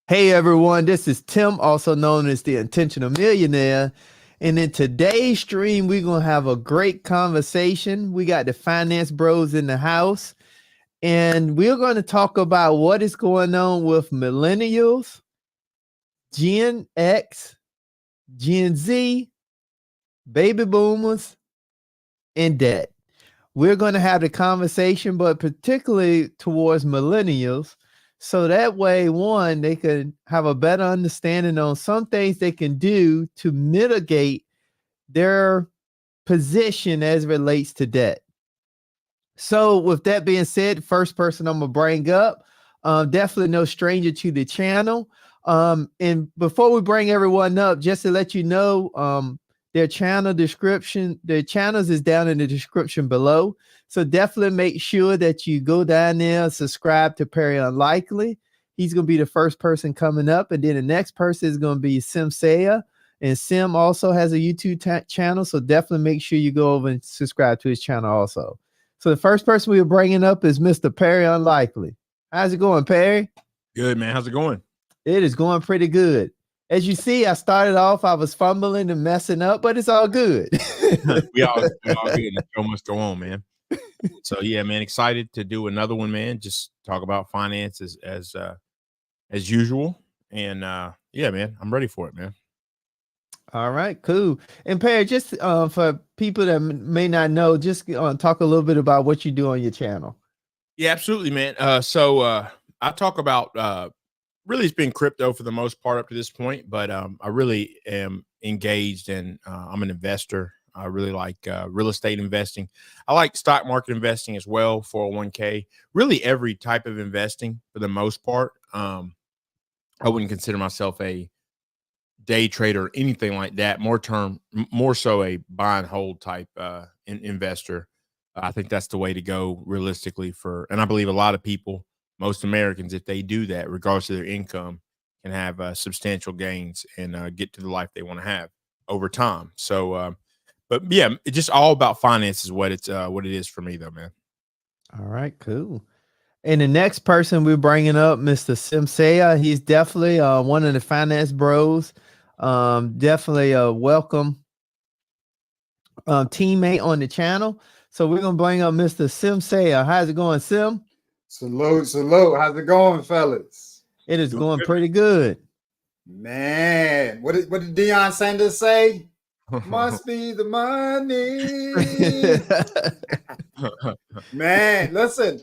Hey everyone, this is Tim, also known as the Intentional Millionaire. And in today's stream, we're going to have a great conversation. We got the finance bros in the house, and we're going to talk about what is going on with millennials, Gen X, Gen Z, baby boomers, and debt. We're going to have the conversation, but particularly towards millennials. So that way, one, they can have a better understanding on some things they can do to mitigate their position as it relates to debt. So with that being said, first person I'm going to bring up, definitely no stranger to the channel. And before we bring everyone up, just to let you know, their channels is down in the description below. So definitely make sure that you go down there, subscribe to PerryUnlikely. He's going to be the first person coming up. And then the next person is going to be Sim Saya. And Sim also has a YouTube channel. So definitely make sure you go over and subscribe to his channel also. So the first person we were bringing up is Mr. PerryUnlikely. How's it going, Perry? Good, man. How's it going? It is going pretty good. As you see, I started off, I was fumbling and messing up, but it's all good. we all good. There's so much go on, man. So yeah, man, excited to do another one, man. Just talk about finances as usual. And yeah, man, I'm ready for it, man. All right, cool. And Perry, just for people that may not know, just talk a little bit about what you do on your channel. Yeah, absolutely, man. So I talk about really it's been crypto for the most part up to this point, but I really am engaged and I'm an investor. I really like real estate investing. I like stock market investing as well, 401k, really every type of investing for the most part. I wouldn't consider myself a day trader or anything like that. More so a buy and hold type investor. I think that's the way to go realistically and I believe a lot of people, most Americans, if they do that, regardless of their income, can have substantial gains and get to the life they want to have over time. So, but yeah, it's just all about finance is what it is for me though, man. All right, cool. And the next person we're bringing up, Mr. Simsea, he's definitely one of the finance bros. Definitely a welcome teammate on the channel. So we're going to bring up Mr. Simsea. How's it going, Sim? Salute, salute. How's it going, fellas? It is going pretty good. Man, what did Deion Sanders say? Must be the money. Man, listen.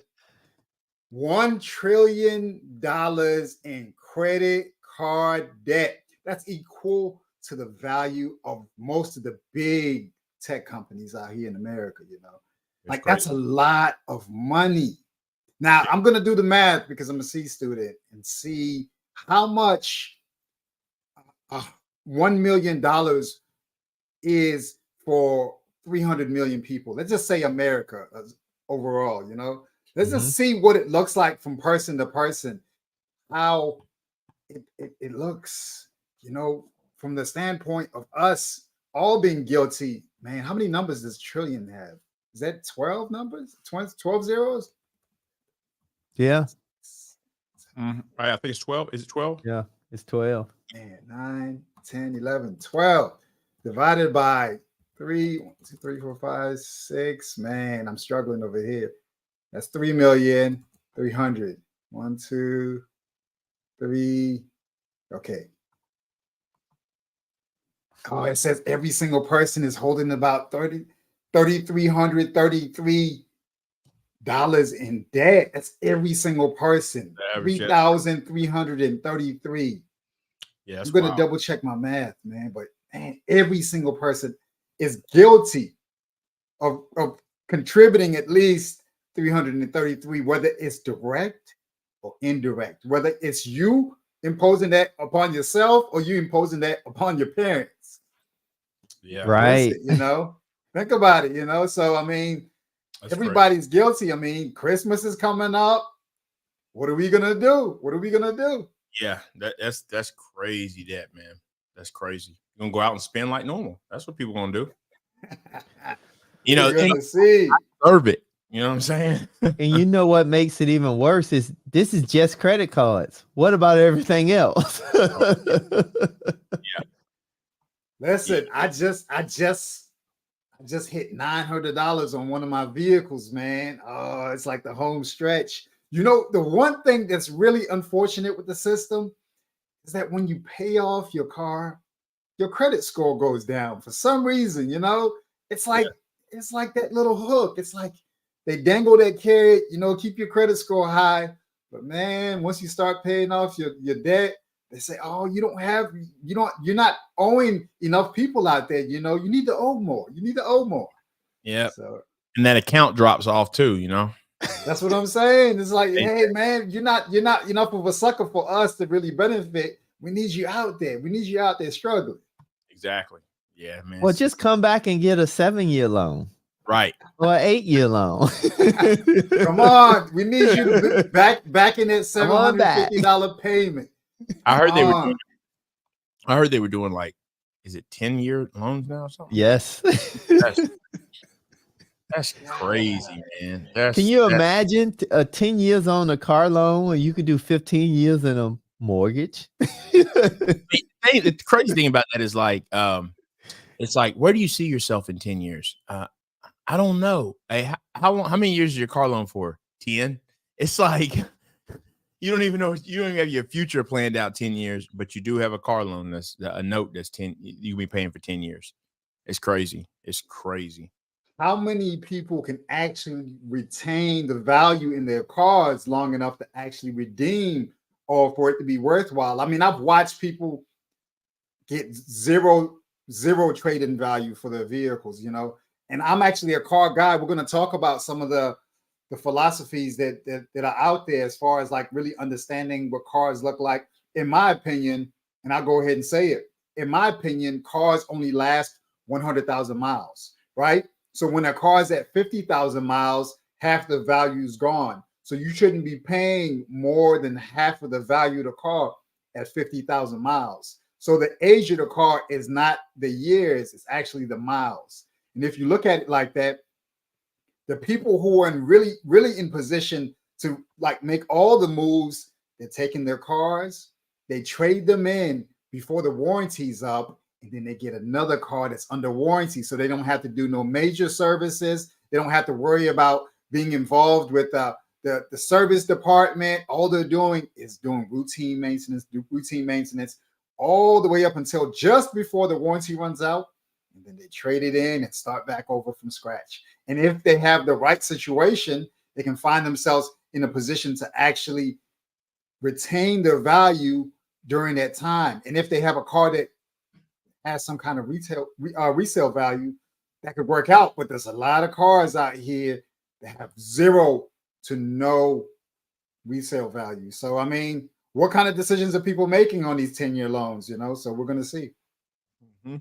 $1 trillion in credit card debt. That's equal to the value of most of the big tech companies out here in America, you know. Like that's a lot of money. Now, I'm going to do the math because I'm a C student and see how much $1 million is for 300 million people. Let's just say America overall, you know. Let's just see what it looks like from person to person, how it looks, you know, from the standpoint of us all being guilty. Man, how many numbers does trillion have? Is that 12 numbers? 12 zeros? Yeah. I think it's 12. Is it 12? Yeah, it's 12. Man, 9, 10, 11, 12 divided by 3, 1, 2, 3, 4, 5, 6. Man, I'm struggling over here. That's 3,300,000. 1, 2, 3. Okay. Oh, it says every single person is holding about $3,333 in debt. That's every single person. 3,333. Yeah, I'm gonna double check my math, man. But man, every single person is guilty of contributing at least 333, whether it's direct or indirect, whether it's you imposing that upon yourself or you imposing that upon your parents. Yeah, right. You know, think about it, you know. So I mean, everybody's guilty. I mean, Christmas is coming up. What are we gonna do? What are we gonna do? Yeah, that's crazy, that man. That's crazy. You're gonna go out and spend like normal. That's what people gonna do. You know, see. I deserve it. You know what I'm saying? And you know what makes it even worse is this is just credit cards. What about everything else? Listen, I just hit $900 on one of my vehicles, man. Oh, it's like the home stretch. You know, the one thing that's really unfortunate with the system is that when you pay off your car, your credit score goes down for some reason. You know, it's like it's like that little hook. It's like they dangle that carrot. You know, keep your credit score high. But man, once you start paying off your debt, they say, "Oh, you're not owing enough people out there. You know, you need to owe more. You need to owe more." Yeah. So, and that account drops off too, you know. that's what I'm saying. It's like, hey man, you're not enough of a sucker for us to really benefit. We need you out there. We need you out there struggling. Exactly. Yeah, man. Well, just come back and get a 7-year loan. Right. Or an 8-year loan. Come on. We need you to back in that $750 payment. I heard they were doing like, is it 10-year loans now or something? Yes. That's crazy, man. Can you imagine 10 years on a car loan when you could do 15 years in a mortgage? The crazy thing about that is like, it's like, where do you see yourself in 10 years? I don't know. Hey, how many years is your car loan for? 10? It's like, you don't even know. You don't even have your future planned out 10 years, but you do have a car loan that's a note that's 10. You'll be paying for 10 years. It's crazy. It's crazy. How many people can actually retain the value in their cars long enough to actually redeem or for it to be worthwhile? I mean, I've watched people get zero trade-in value for their vehicles, you know. And I'm actually a car guy. We're going to talk about some of the philosophies that are out there as far as like really understanding what cars look like. In my opinion, and I'll go ahead and say it, in my opinion, cars only last 100,000 miles, right? So when a car is at 50,000 miles, half the value is gone. So you shouldn't be paying more than half of the value of the car at 50,000 miles. So the age of the car is not the years, it's actually the miles. And if you look at it like that, the people who are really in position to like make all the moves, they're taking their cars, they trade them in before the warranty's up, and then they get another car that's under warranty. So they don't have to do no major services. They don't have to worry about being involved with the service department. All they're doing is doing routine maintenance all the way up until just before the warranty runs out. And then they trade it in and start back over from scratch. And if they have the right situation, they can find themselves in a position to actually retain their value during that time. And if they have a car that has some kind of resale value, that could work out. But there's a lot of cars out here that have zero to no resale value. So, I mean, what kind of decisions are people making on these 10-year loans, you know? So we're going to see. Mm-hmm.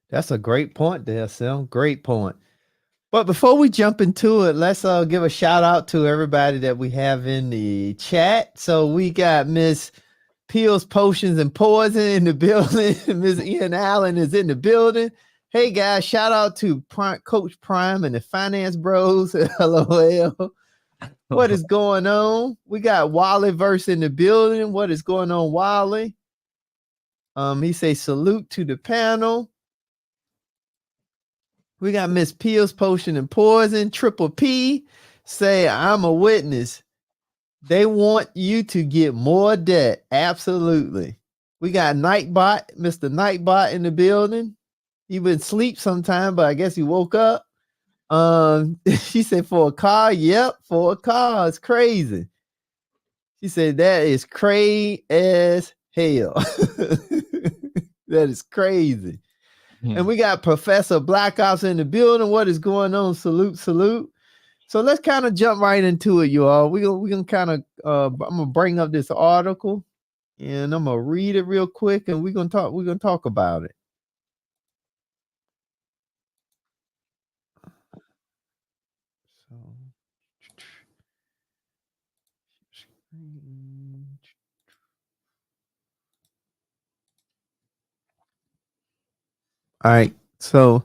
That's a great point there, Sim. Great point. But before we jump into it, let's give a shout out to everybody that we have in the chat. So we got Miss Pills, Potions, and Poison in the building. Miss Ian Allen is in the building. Hey guys, shout out to Coach Prime and the Finance Bros. LOL. What is going on? We got Wally Verse in the building. What is going on, Wally? He say salute to the panel. We got Miss Pills, Potion, and Poison. Triple P say, I'm a witness. They want you to get more debt. Absolutely. We got Nightbot, Mr. Nightbot in the building. He would sleep sometime, but I guess he woke up. She said, for a car? Yep, for a car. It's crazy. She said, that is crazy as hell. That is crazy. And we got Professor Black Ops in the building. What is going on? Salute, salute. So let's kind of jump right into it, you all. We're gonna kind of I'm gonna bring up this article and I'm gonna read it real quick and we're gonna talk about it. So all right, so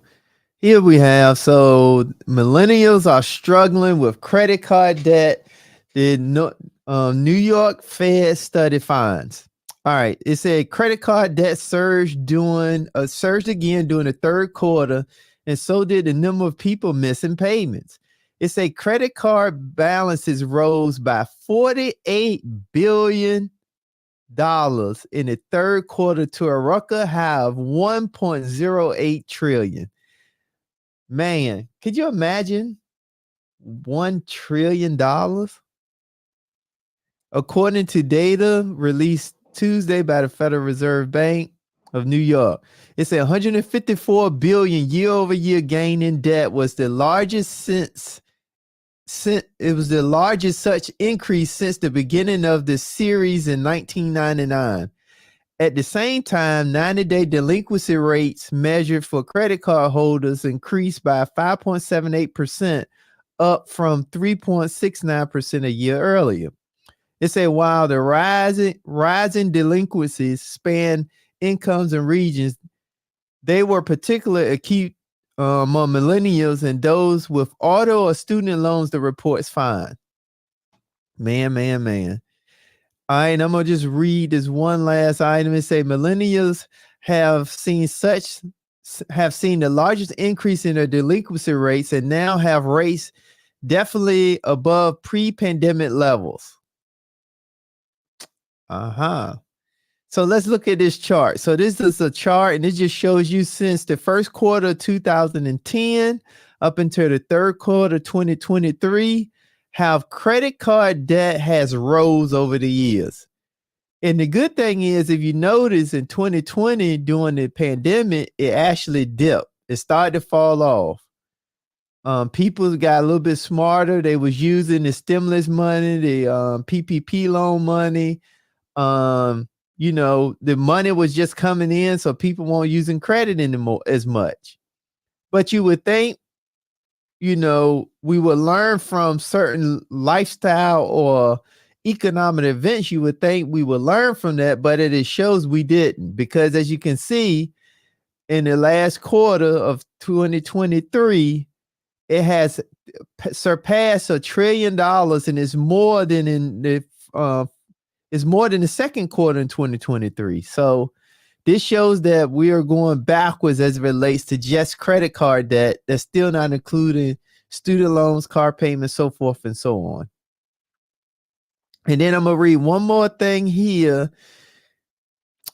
Here we have, so millennials are struggling with credit card debt. The New York Fed study finds. All right, it said credit card debt surged again during the third quarter, and so did the number of people missing payments. It said credit card balances rose by $48 billion in the third quarter to a record high of $1.08 trillion. Man, could you imagine $1 trillion? According to data released Tuesday by the Federal Reserve Bank of New York, it's a $154 billion year-over-year gain in debt was the largest since it was the largest such increase since the beginning of the series in 1999. At the same time, 90-day delinquency rates measured for credit card holders increased by 5.78%, up from 3.69% a year earlier. It said while the rising delinquencies span incomes and regions, they were particularly acute among millennials and those with auto or student loans, the reports find. Man. All right, I'm gonna just read this one last item and say millennials have seen the largest increase in their delinquency rates and now have rates definitely above pre-pandemic levels. So let's look at this chart. So this is a chart, and it just shows you since the first quarter of 2010 up until the third quarter 2023, how credit card debt has rose over the years. And the good thing is, if you notice in 2020 during the pandemic, it actually dipped. It started to fall off. People got a little bit smarter. They was using the stimulus money, the PPP loan money. The money was just coming in, so people weren't using credit anymore as much. But you would think, we would learn from certain lifestyle or economic events. You would think we would learn from that, but it shows we didn't, because as you can see, in the last quarter of 2023, it has surpassed $1 trillion, and it's more than in the second quarter in 2023. So this shows that we are going backwards as it relates to just credit card debt. That's still not including student loans, car payments, so forth and so on. And then I'm going to read one more thing here.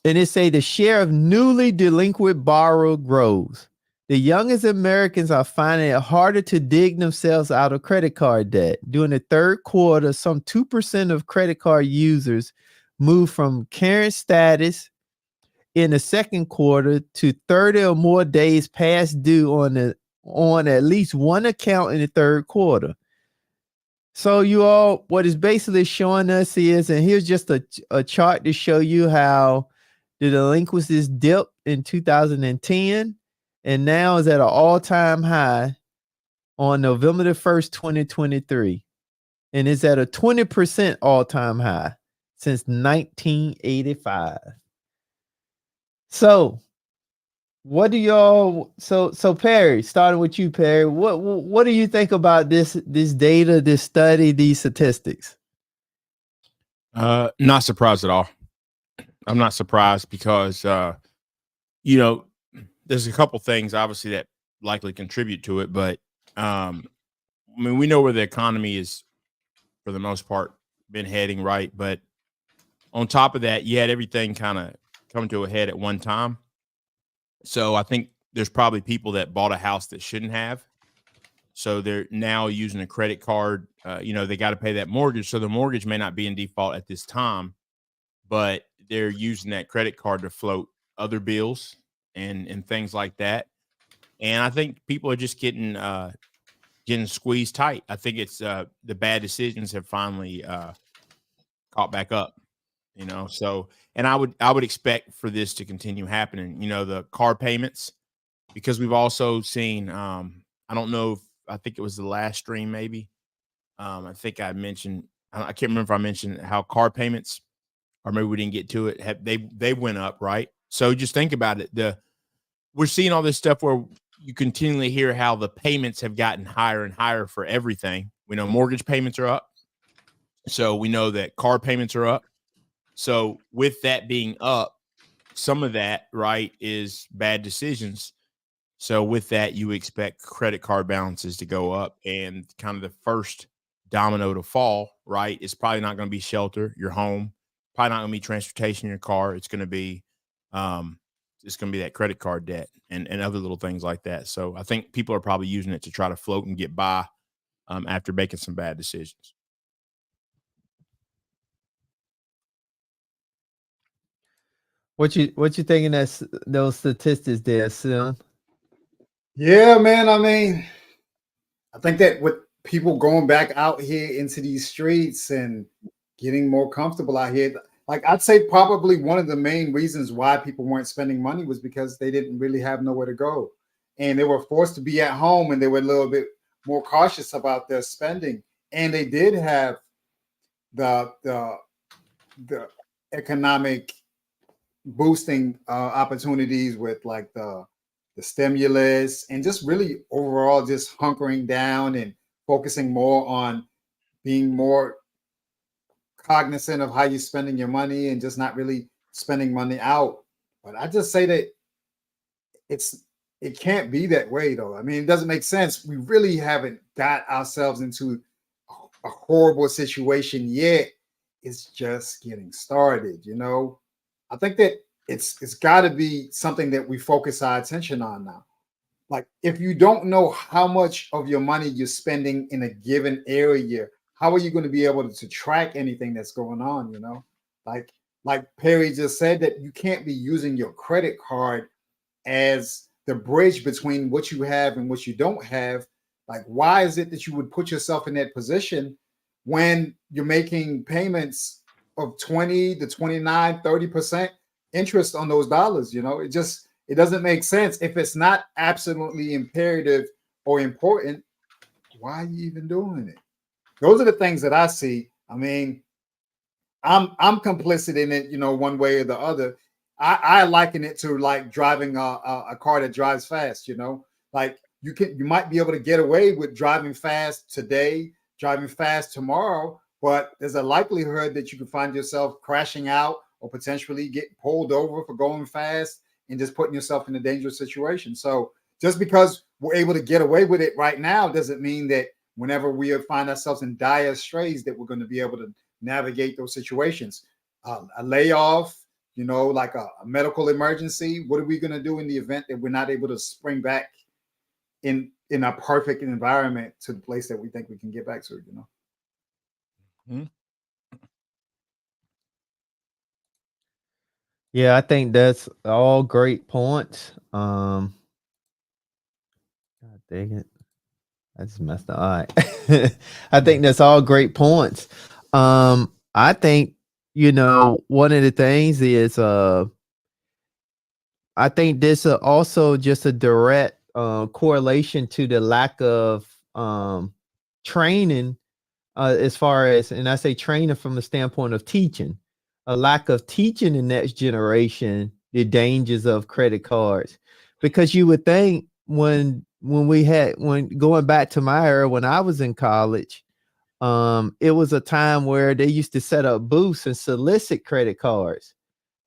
And it say the share of newly delinquent borrower grows. The youngest Americans are finding it harder to dig themselves out of credit card debt. During the third quarter, some 2% of credit card users moved from current status in the second quarter to 30 or more days past due on at least one account in the third quarter. So what is basically showing us is, and here's just a chart to show you how the delinquencies dipped in 2010 and now is at an all-time high on November the 1st, 2023. And it's at a 20% all-time high since 1985. So what do y'all, so Perry, starting with you, Perry, what do you think about this data, this study, these statistics? Not surprised at all. I'm not surprised because, there's a couple things obviously that likely contribute to it, but we know where the economy is for the most part been heading, right? But on top of that, you had everything kind of come to a head at one time. So I think there's probably people that bought a house that shouldn't have. So they're now using a credit card. They got to pay that mortgage. So the mortgage may not be in default at this time, but they're using that credit card to float other bills and things like that. And I think people are just getting squeezed tight. I think it's the bad decisions have finally caught back up, So, and I would expect for this to continue happening. The car payments, because we've also seen. I don't know if I think it was the last stream, maybe. I think I mentioned. I can't remember if I mentioned how car payments, or maybe we didn't get to it. They went up, right? So just think about it. We're seeing all this stuff where you continually hear how the payments have gotten higher and higher for everything. We know mortgage payments are up. So we know that car payments are up. So with that being up, some of that, right, is bad decisions. So with that, you expect credit card balances to go up, and kind of the first domino to fall, right, is probably not going to be shelter, your home, probably not going to be transportation, your car. It's going to be that credit card debt and other little things like that. So I think people are probably using it to try to float and get by after making some bad decisions. What you thinking that's those statistics there, Sim? Yeah, man. I mean, I think that with people going back out here into these streets and getting more comfortable out here, like I'd say probably one of the main reasons why people weren't spending money was because they didn't really have nowhere to go. And they were forced to be at home, and they were a little bit more cautious about their spending. And they did have the economic boosting opportunities with like the stimulus, and just really overall just hunkering down and focusing more on being more cognizant of how you're spending your money and just not really spending money out. But I just say that it can't be that way though. I mean, it doesn't make sense. We really haven't got ourselves into a horrible situation yet. It's just getting started, you know. I think that it's got to be something that we focus our attention on now. Like, if you don't know how much of your money you're spending in a given area, how are you going to be able to track anything that's going on? You know, like Perry just said, that you can't be using your credit card as the bridge between what you have and what you don't have. Like, why is it that you would put yourself in that position when you're making payments of 20 to 29, 30% interest on those dollars? You know, it doesn't make sense. If it's not absolutely imperative or important, why are you even doing it? Those are the things that I see. I mean, I'm complicit in it, you know, one way or the other. I liken it to like driving a car that drives fast, you know, like you might be able to get away with driving fast today, driving fast tomorrow, but there's a likelihood that you can find yourself crashing out or potentially get pulled over for going fast and just putting yourself in a dangerous situation. So just because we're able to get away with it right now doesn't mean that whenever we find ourselves in dire straits that we're going to be able to navigate those situations. A layoff, you know, like a medical emergency. What are we going to do in the event that we're not able to spring back in a perfect environment to the place that we think we can get back to, you know? Mm-hmm. Yeah, I think that's all great points. God dang it. I just messed up. All right. I think that's all great points. I think, you know, one of the things is I think this also just a direct correlation to the lack of training as far as, and I say training from the standpoint of teaching, a lack of teaching the next generation the dangers of credit cards. Because you would think when going back to my era when I was in college, it was a time where they used to set up booths and solicit credit cards,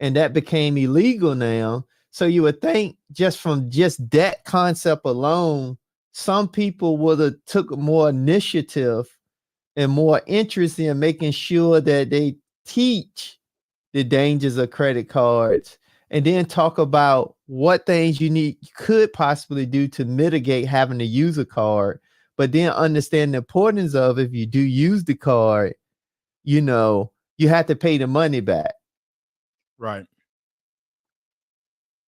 and that became illegal now. So you would think just from just that concept alone, some people would have took more initiative and more interest in making sure that they teach the dangers of credit cards, and then talk about what things you could possibly do to mitigate having to use a card, but then understand the importance of, if you do use the card, you know, you have to pay the money back. Right.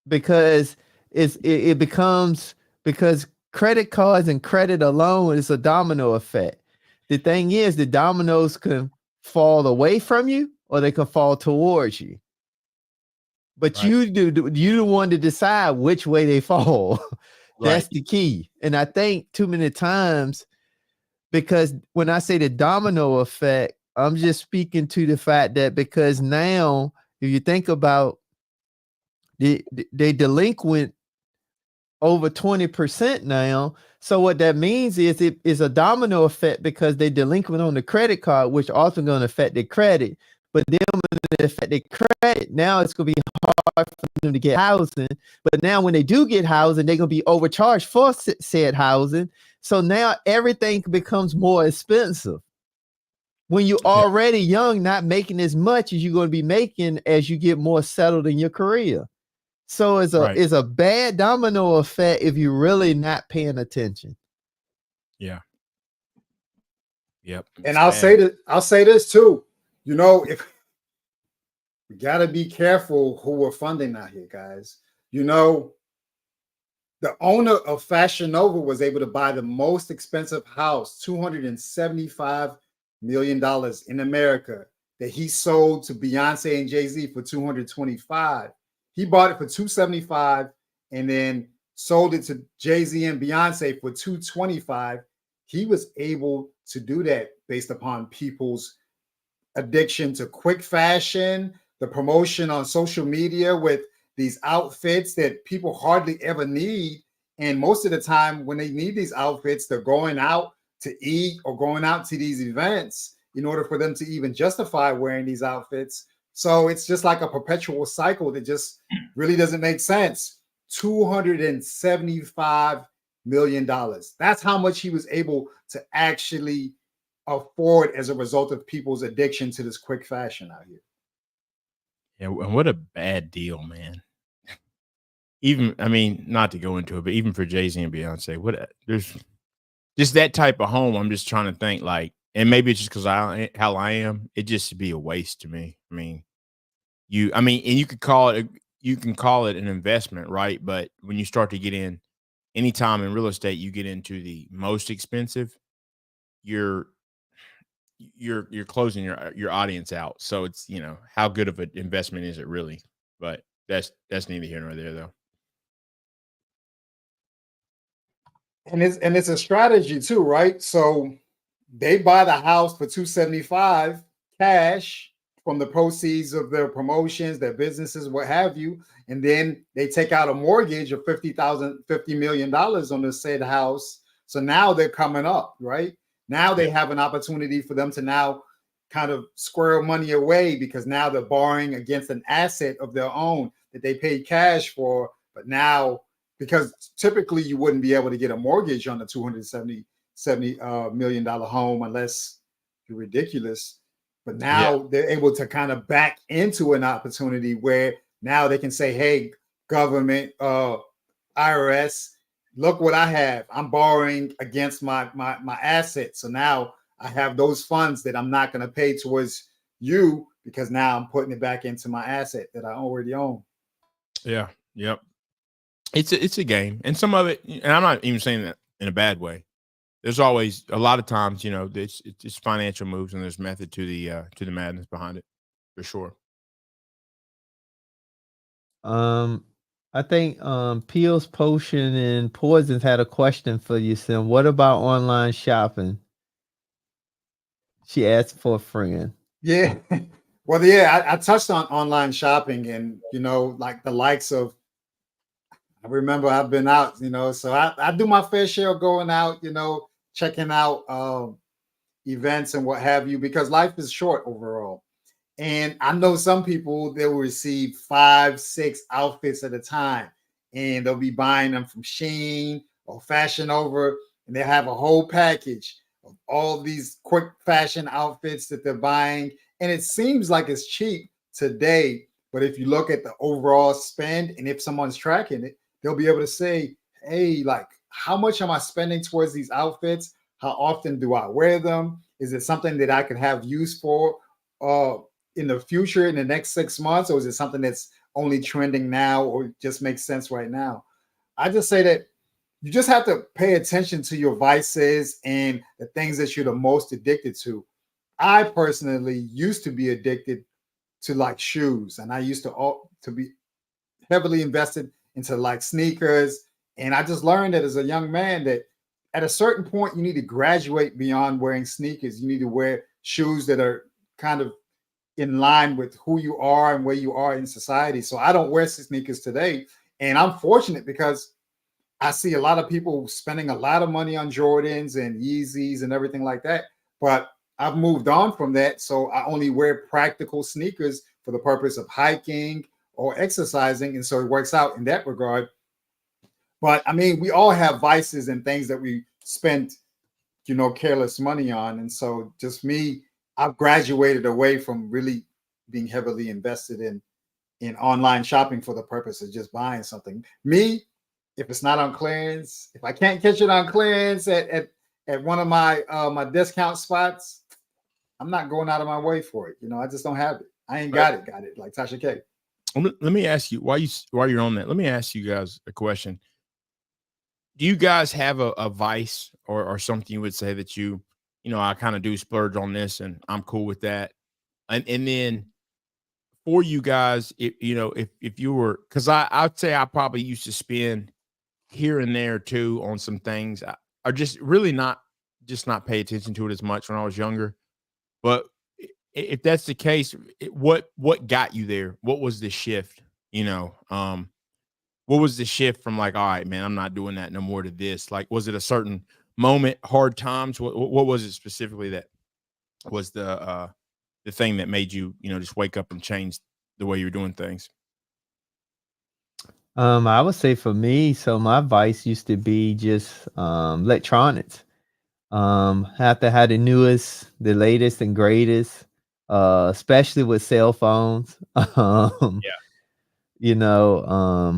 Because it becomes, because credit cards and credit alone is a domino effect. The thing is, the dominoes can fall away from you or they can fall towards you. But Right. you're the one to decide which way they fall. That's Right. the key. And I think too many times, because when I say the domino effect, I'm just speaking to the fact that because now, if you think about the delinquent over 20% now. So what that means is it is a domino effect because they delinquent on the credit card, which also going to affect their credit. But then when it affect their credit, now it's going to be hard for them to get housing. But now when they do get housing, they're going to be overcharged for said housing. So now everything becomes more expensive. When you're already young, not making as much as you're going to be making as you get more settled in your career. So it's a bad domino effect if you're really not paying attention. Yeah. Yep. And I'll say this too. You know, if we gotta be careful who we're funding out here, guys. You know, the owner of Fashion Nova was able to buy the most expensive house, $275 million in America, that he sold to Beyonce and Jay-Z for 225. He bought it for 275 and then sold it to Jay-Z and Beyonce for 225. He was able to do that based upon people's addiction to quick fashion, the promotion on social media with these outfits that people hardly ever need. And most of the time when they need these outfits, they're going out to eat or going out to these events in order for them to even justify wearing these outfits. So it's just like a perpetual cycle that just really doesn't make sense. $275 million. That's how much he was able to actually afford as a result of people's addiction to this quick fashion out here. Yeah, and what a bad deal, man. Even, I mean, not to go into it, but even for Jay-Z and Beyonce, there's just that type of home. I'm just trying to think, like, and maybe it's just because how I am, it just should be a waste to me. I mean, and you can call it an investment, right? But when you start to get in, anytime in real estate, you get into the most expensive, you're closing your audience out. So it's, how good of an investment is it really? But that's neither here nor there, though. And it's a strategy too, right? So they buy the house for 275 cash from the proceeds of their promotions, their businesses, what have you, and then they take out a mortgage of $50 million on the said house. So now they're coming up, right? Now they have an opportunity for them to now kind of squirrel money away because now they're borrowing against an asset of their own that they paid cash for. But now, because typically you wouldn't be able to get a mortgage on the $270 million home unless you're ridiculous. But now they're able to kind of back into an opportunity where now they can say, hey, government, IRS, look what I have. I'm borrowing against my assets. So now I have those funds that I'm not going to pay towards you because now I'm putting it back into my asset that I already own. Yeah. Yep. It's a game. And some of it, and I'm not even saying that in a bad way. There's always a lot of times, it's financial moves and there's method to the madness behind it, for sure. I think Peel's Potion and Poisons had a question for you, Sim. What about online shopping? She asked for a friend. Yeah. Well, yeah, I touched on online shopping and, like the likes of, I remember I've been out, so I do my fair share of going out, checking out events and what have you, because life is short overall. And I know some people, they will receive 5, 6 outfits at a time, and they'll be buying them from Shein or Fashion Over, and they have a whole package of all these quick fashion outfits that they're buying. And it seems like it's cheap today, but if you look at the overall spend, and if someone's tracking it, they'll be able to say, hey, like, how much am I spending towards these outfits? How often do I wear them? Is it something that I could have use for in the future, in the next 6 months, or is it something that's only trending now or just makes sense right now? I just say that you just have to pay attention to your vices and the things that you're the most addicted to. I personally used to be addicted to like shoes, and I used to be heavily invested into like sneakers. And I just learned that as a young man that at a certain point, you need to graduate beyond wearing sneakers. You need to wear shoes that are kind of in line with who you are and where you are in society. So I don't wear sneakers today. And I'm fortunate because I see a lot of people spending a lot of money on Jordans and Yeezys and everything like that. But I've moved on from that. So I only wear practical sneakers for the purpose of hiking or exercising. And so it works out in that regard. But I mean, we all have vices and things that we spend, careless money on. And so just me, I've graduated away from really being heavily invested in online shopping for the purpose of just buying something. Me, if it's not on clearance, if I can't catch it on clearance at one of my my discount spots, I'm not going out of my way for it. I just don't have it. I ain't got it like Tasha K. Let me ask you while you're on that. Let me ask you guys a question. Do you guys have a vice or something you would say that I kind of do splurge on this and I'm cool with that? And then for you guys, if you were, because I'd say I probably used to spend here and there too on some things, or just really not pay attention to it as much when I was younger. But if that's the case, what got you there? What was the shift? What was the shift from like, all right, man, I'm not doing that no more to this? Like, was it a certain moment, hard times? What was it specifically that was the thing that made you, just wake up and change the way you're doing things? I would say for me, so my vice used to be just electronics. Have to have the newest, the latest and greatest, especially with cell phones. Yeah.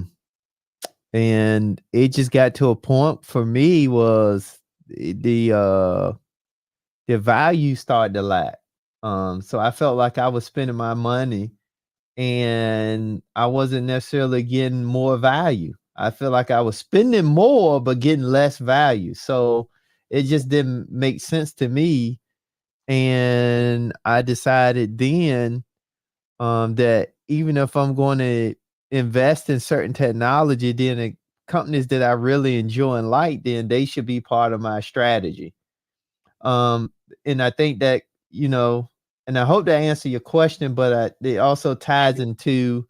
And it just got to a point for me was the value started to lack. So I felt like I was spending my money and I wasn't necessarily getting more value. I feel like I was spending more but getting less value. So it just didn't make sense to me. And I decided then that even if I'm going to invest in certain technology, then the companies that I really enjoy and like, then they should be part of my strategy. And I think that, and I hope that answer your question, but it also ties into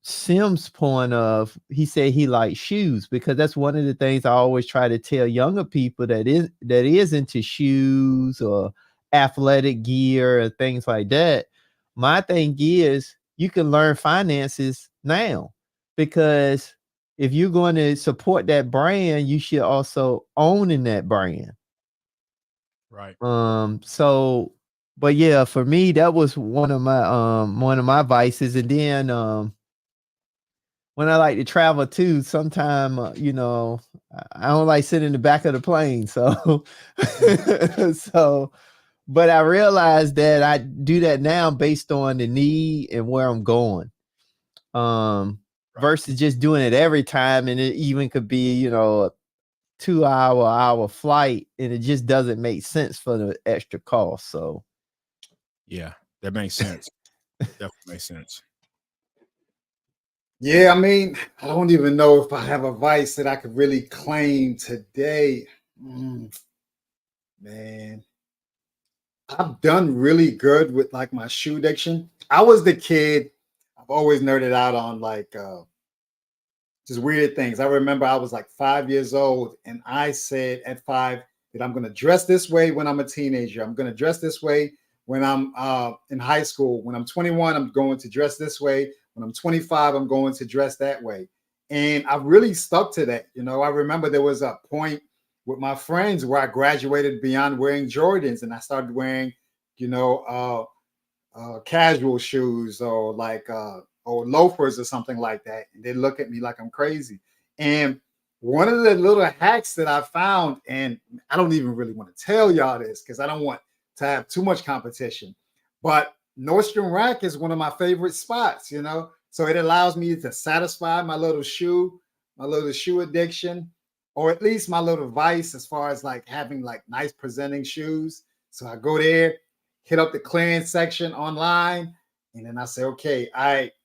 Sim's point of, he said he likes shoes, because that's one of the things I always try to tell younger people that is into shoes or athletic gear and things like that. My thing is, you can learn finances now, because if you're going to support that brand, you should also own in that brand. Right. So, but yeah, for me, that was one of my vices. And then when I like to travel too, sometime I don't like sitting in the back of the plane. So but I realized that I do that now based on the need and where I'm going. Versus just doing it every time, and it even could be, a 2 hour flight, and it just doesn't make sense for the extra cost. So yeah, that makes sense. Definitely makes sense. Yeah, I mean, I don't even know if I have a vice that I could really claim today. Man, I've done really good with like my shoe addiction. I was the kid, I've always nerded out on like just weird things. I remember I was like 5 years old, and I said at 5 that I'm going to dress this way when I'm a teenager. I'm going to dress this way when I'm in high school. When I'm 21, I'm going to dress this way. When I'm 25, I'm going to dress that way. And I really stuck to that. I remember there was a point with my friends where I graduated beyond wearing Jordans, and I started wearing, casual shoes or like or loafers or something like that. And they look at me like I'm crazy. And one of the little hacks that I found, and I don't even really want to tell y'all this because I don't want to have too much competition, but Nordstrom Rack is one of my favorite spots, so it allows me to satisfy my little shoe addiction, or at least my little vice as far as like having like nice presenting shoes. So I go there, hit up the clearance section online, and then I say, okay,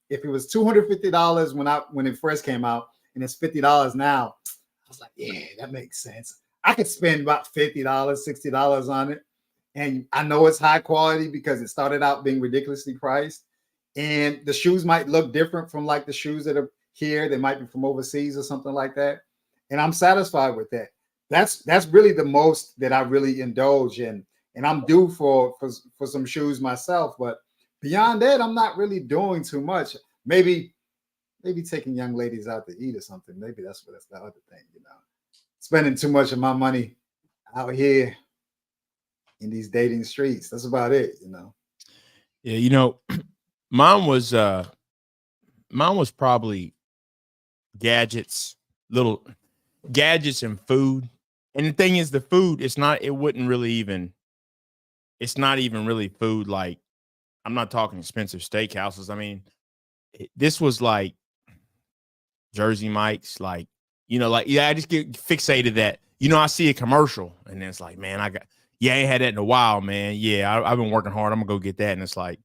if it was $250 when it first came out, and it's $50 now, I was like, yeah, that makes sense. I could spend about $50, $60 on it. And I know it's high quality because it started out being ridiculously priced. And the shoes might look different from like the shoes that are here. They might be from overseas or something like that. And I'm satisfied with that. That's really the most that I really indulge in. And I'm due for some shoes myself. But beyond that, I'm not really doing too much. Maybe taking young ladies out to eat or something. Maybe that's the other thing, you know. Spending too much of my money out here in these dating streets. That's about it, you know. Yeah, you know, mine was probably gadgets, little gadgets and food. And the thing is, the food, it's not even really food. Like, I'm not talking expensive steakhouses. I mean, this was like Jersey Mike's, like, you know, like, yeah, I just get fixated that, you know, I see a commercial and then it's like, man, I ain't had that in a while, man. Yeah, I've been working hard. I'm gonna go get that. And it's like,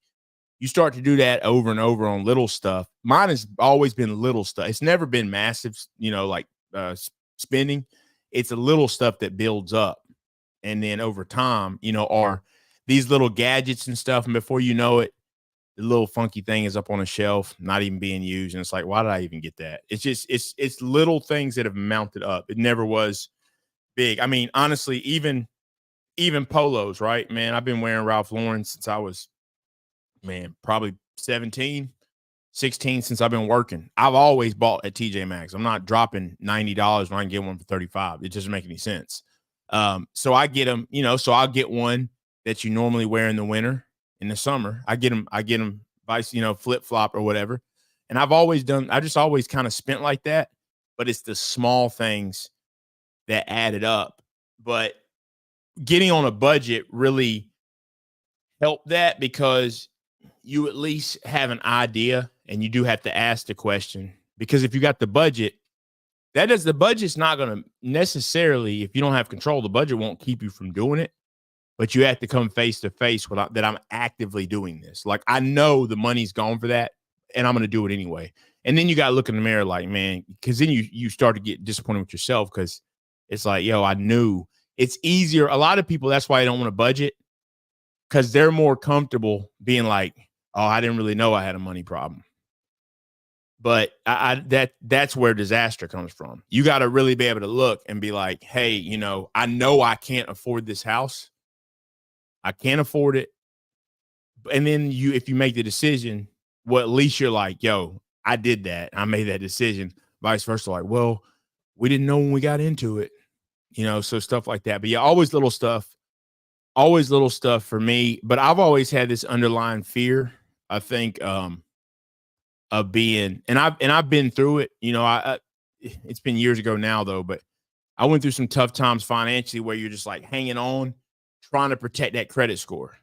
you start to do that over and over on little stuff. Mine has always been little stuff. It's never been massive, you know, like spending. It's a little stuff that builds up. And then over time, you know, are these little gadgets and stuff. And before you know it, the little funky thing is up on a shelf, not even being used. And it's like, why did I even get that? It's just, it's little things that have mounted up. It never was big. I mean, honestly, even polos, right, man? I've been wearing Ralph Lauren since I was, man, probably 17, 16, since I've been working. I've always bought at TJ Maxx. I'm not dropping $90 when I can get one for $35. It doesn't make any sense. So I get them, you know, so I'll get one that you normally wear in the winter. In the summer, I get them vice, you know, flip flop or whatever. And I just always kind of spent like that, but it's the small things that added up. But getting on a budget really helped that, because you at least have an idea, and you do have to ask the question, because if you got the budget, the budget's not going to necessarily, if you don't have control, the budget won't keep you from doing it. But you have to come face to face with that I'm actively doing this. Like, I know the money's gone for that, and I'm going to do it anyway. And then you got to look in the mirror like, man, because then you start to get disappointed with yourself, because it's like, yo, I knew. It's easier. A lot of people, that's why they don't want to budget, because they're more comfortable being like, oh, I didn't really know I had a money problem. But that's where disaster comes from. You got to really be able to look and be like, hey, you know I can't afford this house. I can't afford it. And then if you make the decision, well, at least you're like, yo, I did that. I made that decision. Vice versa. Like, well, we didn't know when we got into it, you know, so stuff like that. But yeah, always little stuff for me. But I've always had this underlying fear, I think, of being, and I've been through it, you know, it's been years ago now though, but I went through some tough times financially where you're just like hanging on, trying to protect that credit score,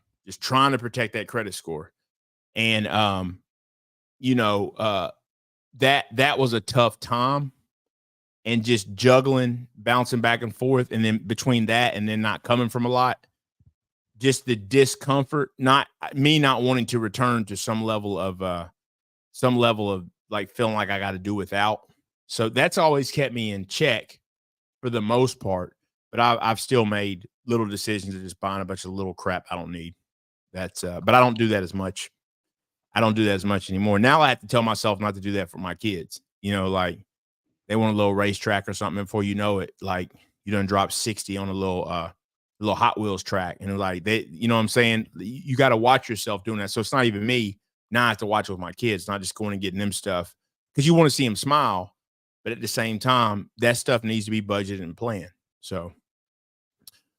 And, you know, that was a tough time, and just juggling, bouncing back and forth. And then between that and then not coming from a lot, just the discomfort, not wanting to return to some level of like feeling like I got to do without. So that's always kept me in check for the most part. But I've still made little decisions of just buying a bunch of little crap I don't need. That's but I don't do that as much. Anymore. Now I have to tell myself not to do that for my kids. You know, like they want a little racetrack or something, before you know it, like you done drop 60 on a little Hot Wheels track. And like they, you know what I'm saying? You got to watch yourself doing that. So it's not even me. Now I have to watch it with my kids, not just going and getting them stuff, because you want to see them smile. But at the same time, that stuff needs to be budgeted and planned. So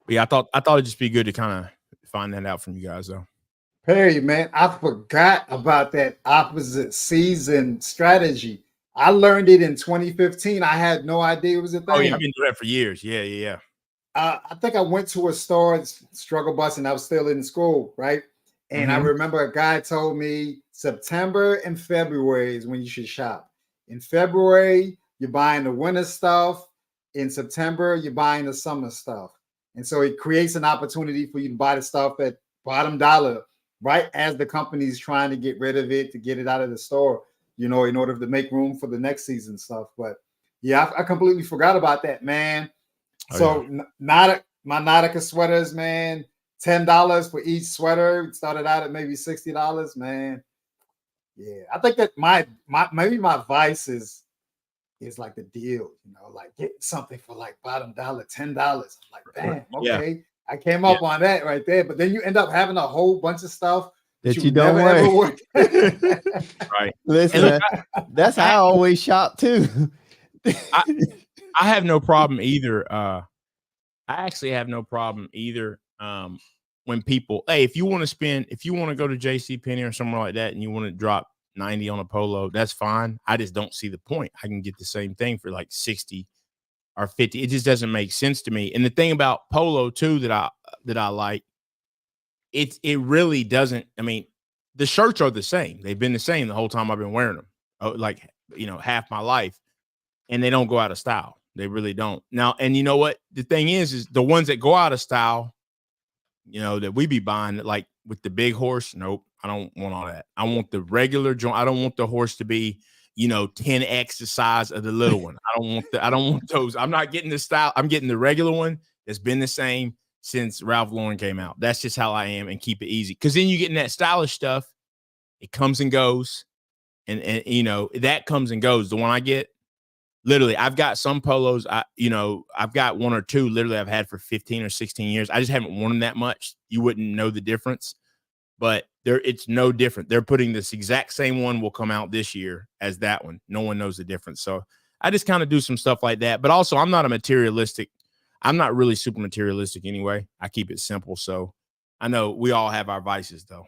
but yeah, I thought it'd just be good to kind of find that out from you guys though. Perry, man, I forgot about that opposite season strategy. I learned it in 2015. I had no idea it was a thing. Oh, yeah, I've been doing that for years. Yeah. I think I went to a store, struggle bus, and I was still in school, right? And I remember a guy told me September and February is when you should shop. In February, you're buying the winter stuff. In September, you're buying the summer stuff. And so it creates an opportunity for you to buy the stuff at bottom dollar, right as the company's trying to get rid of it, to get it out of the store, you know, in order to make room for the next season stuff. But yeah, I completely forgot about that, man. So my Nautica sweaters, man, $10 for each sweater. It started out at maybe $60, man. Yeah, I think that maybe my vice is is like the deal, like get something for like bottom dollar, $10. I'm like, bam, okay. I came up on that right there. But then you end up having a whole bunch of stuff that you don't ever work. Right. Listen, look, that's how I always shop too. I have no problem either. I actually have no problem either. When people, hey, if you want to go to JCPenney or somewhere like that and you want to drop 90 on a polo, that's fine. I just don't see the point. I can get the same thing for like 60 or 50. It just doesn't make sense to me. And the thing about polo too that I like, it really doesn't. I mean, the shirts are the same. They've been the same the whole time I've been wearing them. Like, half my life, and they don't go out of style. They really don't. Now, and you know what? The thing is the ones that go out of style, that we be buying, like with the big horse. Nope. I don't want all that. I want the regular joint. I don't want the horse to be, 10x the size of the little one. I don't want those. I'm not getting the style. I'm getting the regular one that's been the same since Ralph Lauren came out. That's just how I am, and keep it easy. Because then you getting that stylish stuff. It comes and goes, and that comes and goes. The one I get, literally, I've got some polos. I've got one or two. Literally, I've had for 15 or 16 years. I just haven't worn them that much. You wouldn't know the difference, but it's no different. They're putting this exact same one will come out this year as that one. No one knows the difference. So I just kind of do some stuff like that. But also, I'm not really super materialistic anyway. I keep it simple. So I know we all have our vices, though.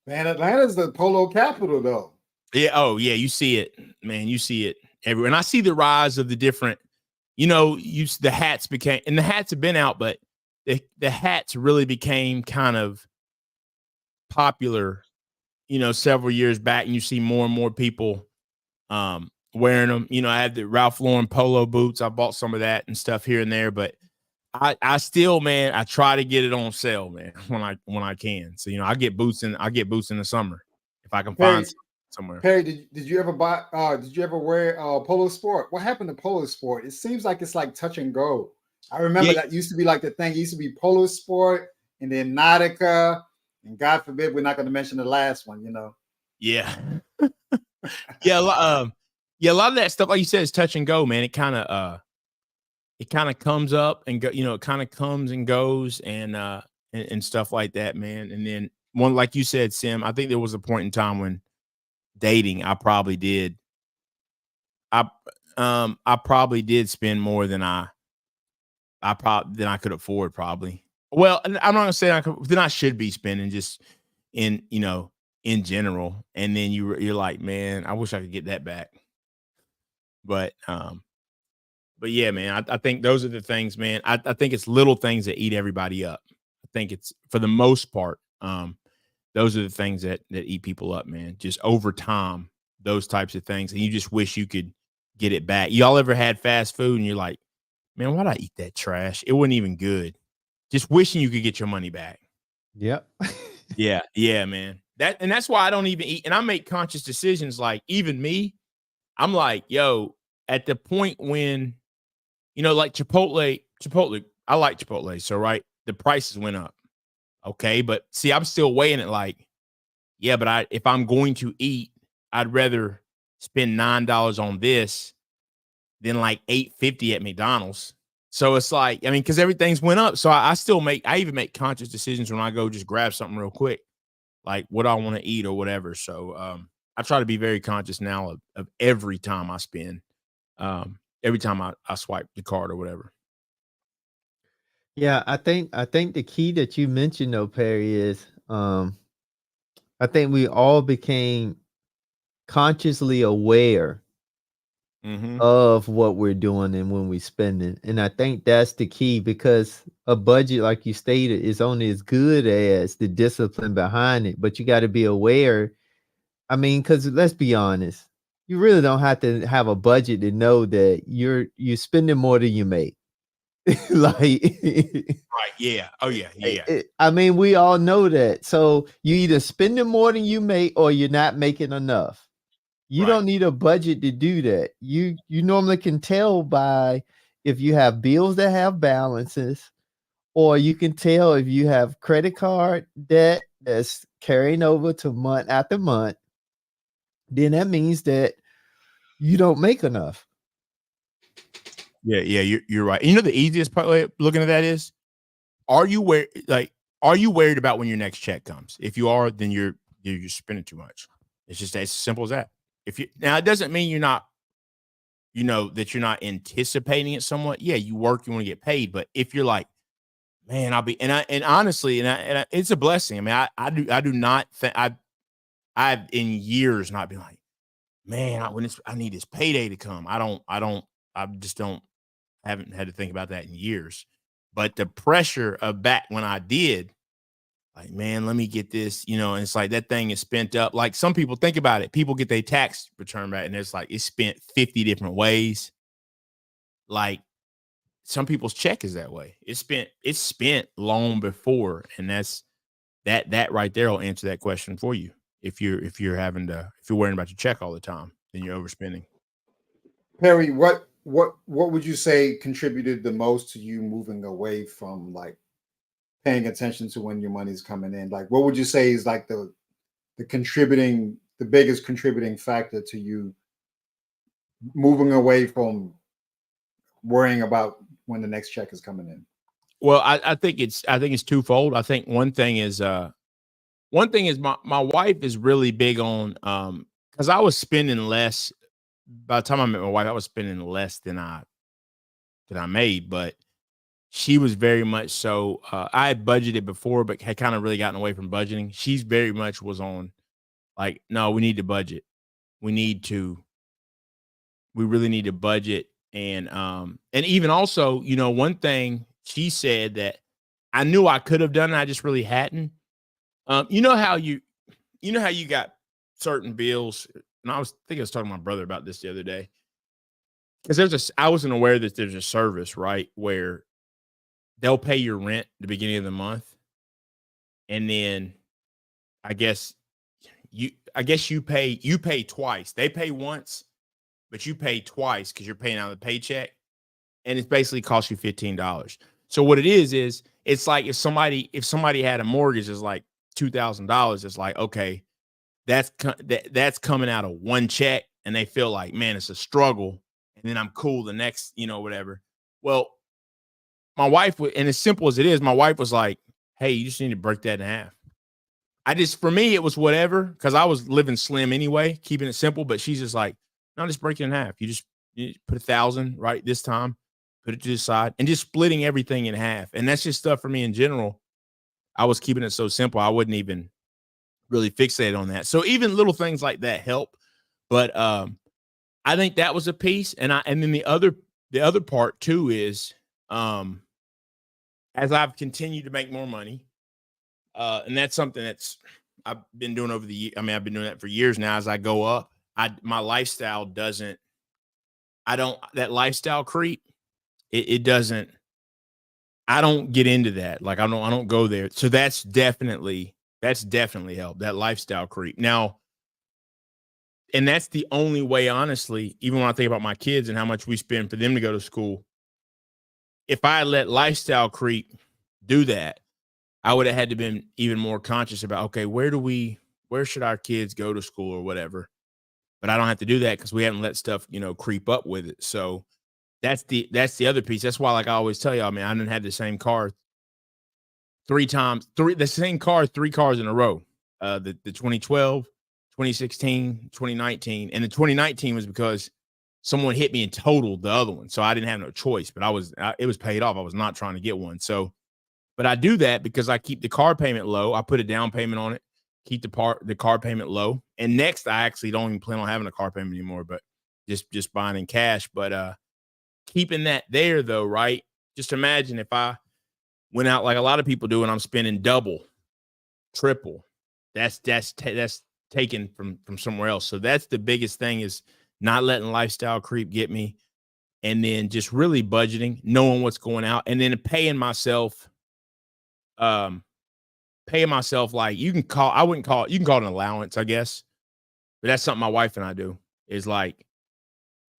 Man, Atlanta's the polo capital, though. Yeah. Oh, yeah. You see it, man. You see it everywhere. And I see the rise of the different, the hats became, and the hats have been out, but the hats really became kind of popular, several years back. And you see more and more people wearing them. I had the Ralph Lauren polo boots. I bought some of that and stuff here and there, but I still, man, I try to get it on sale, man, when I can. So, I get boots in the summer if I can find somewhere. Perry, did you ever wear polo sport? What happened to polo sport? It seems like it's like touch and go. I remember that used to be like the thing. It used to be polo sport and then Nautica, and God forbid we're not going to mention the last one, Yeah. Yeah. A lot of that stuff, like you said, is touch and go, man. It kind of comes up and go, it kind of comes and goes and stuff like that, man. And then one, like you said, Sim, I think there was a point in time when dating, I probably did spend more than I could afford, probably. Well, I'm not gonna say then I should be spending, just in general. And then you're like, man, I wish I could get that back. But yeah, man, I think those are the things, man. I think it's little things that eat everybody up. I think it's, for the most part, those are the things that eat people up, man. Just over time, those types of things. And you just wish you could get it back. Y'all ever had fast food and you're like, man, why'd I eat that trash? It wasn't even good. Just wishing you could get your money back. Yep. Yeah, man. That's why I don't even eat. And I make conscious decisions. Like, even me, I'm like, yo, at the point when, like Chipotle, I like Chipotle. So, right, the prices went up. Okay. But see, I'm still weighing it like, yeah, but if I'm going to eat, I'd rather spend $9 on this than like $8.50 at McDonald's. So it's like, I mean, because everything's went up. So I even make conscious decisions when I go just grab something real quick, like what I want to eat or whatever. So I try to be very conscious now of every time I spend, every time I swipe the card or whatever. Yeah, I think the key that you mentioned, though, Perry, is I think we all became consciously aware of what we're doing and when we spending. And I think that's the key, because a budget, like you stated, is only as good as the discipline behind it. But you got to be aware. I mean, because let's be honest, you really don't have to have a budget to know that you're spending more than you make. Like, right. Yeah. Oh yeah. I mean, we all know that. So you either spending more than you make, or you're not making enough. You don't need a budget to do that. You normally can tell by if you have bills that have balances, or you can tell if you have credit card debt that's carrying over to month after month. Then that means that you don't make enough. Yeah, you're right. You know, the easiest part of looking at that is, are you worried about when your next check comes? If you are, then you're spending too much. It's just as simple as that. Now, it doesn't mean you're not, that you're not anticipating it somewhat. Yeah, you work, you want to get paid, but if you're like, man, honestly, it's a blessing. I mean, I do not think I've in years not been like, man, I need this payday to come. I just haven't had to think about that in years. But the pressure of back when I did, like, man, let me get this, and it's like that thing is spent up. Like, some people, think about it. People get their tax return back and it's like it's spent 50 different ways. Like, some people's check is that way. It's spent long before. And that right there will answer that question for you. If you're worrying about your check all the time, then you're overspending. Perry, what would you say contributed the most to you moving away from like paying attention to when your money's coming in? Like, what would you say is like the biggest contributing factor to you moving away from worrying about when the next check is coming in? Well, I think it's twofold. I think one thing is my wife is really big on, because I was spending less. By the time I met my wife, I was spending less than I made, but she was very much so. I had budgeted before, but had kind of really gotten away from budgeting. She's very much was on like, no, we need to budget. We really need to budget. And even also, one thing she said that I knew I could have done, and I just really hadn't. You know how you got certain bills, and I was talking to my brother about this the other day, because I wasn't aware that there's a service, right, where they'll pay your rent at the beginning of the month, and then I guess you pay twice. They pay once, but you pay twice because you're paying out of the paycheck, and it basically costs you $15. So what it is it's like if somebody had a mortgage, it's like $2,000. It's like, okay, that's coming out of one check, and they feel like, man, it's a struggle, and then I'm cool the next, whatever. Well, my wife, and as simple as it is, my wife was like, hey, you just need to break that in half. For me, it was whatever, because I was living slim anyway, keeping it simple. But she's just like, no, just break it in half. You just put 1,000 right this time, put it to the side, and just splitting everything in half. And that's just stuff for me in general. I was keeping it so simple. I wouldn't even really fixate on that. So even little things like that help. But I think that was a piece. And then the other part too is, as I've continued to make more money, and that's something I've been doing over the year. I mean, I've been doing that for years now. As I go up, my lifestyle that lifestyle creep. It doesn't. I don't get into that. Like, I don't go there. So that's definitely helped, that lifestyle creep. Now, and that's the only way, honestly, even when I think about my kids and how much we spend for them to go to school, if I let lifestyle creep do that, I would have had to been even more conscious about, okay, where should our kids go to school or whatever? But I don't have to do that because we haven't let stuff, creep up with it. So that's the other piece. That's why, like I always tell you, I mean, I didn't have the same car three cars in a row. The 2012, 2016, 2019. And the 2019 was because someone hit me and totaled the other one. So I didn't have no choice, but it was paid off. I was not trying to get one. So, but I do that because I keep the car payment low. I put a down payment on it, keep the car payment low. And next, I actually don't even plan on having a car payment anymore, but just buying in cash. But keeping that there though, right? Just imagine if I went out like a lot of people do and I'm spending double, triple. That's taken from somewhere else. So that's the biggest thing, is not letting lifestyle creep get me. And then just really budgeting, knowing what's going out, and then paying myself like, you can call it an allowance, I guess. But that's something my wife and I do, is like,